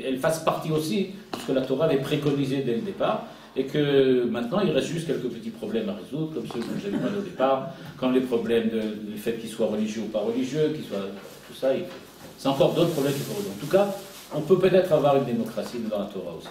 elle fasse partie aussi de ce que la Torah avait préconisé dès le départ, et que maintenant il reste juste quelques petits problèmes à résoudre, comme ceux que j'avais parlé au départ, comme les problèmes du fait qu'ils soient religieux ou pas religieux, qu'ils soient tout ça. C'est encore d'autres problèmes qu'il faut résoudre. En tout cas, on peut peut-être avoir une démocratie dans la Torah aussi.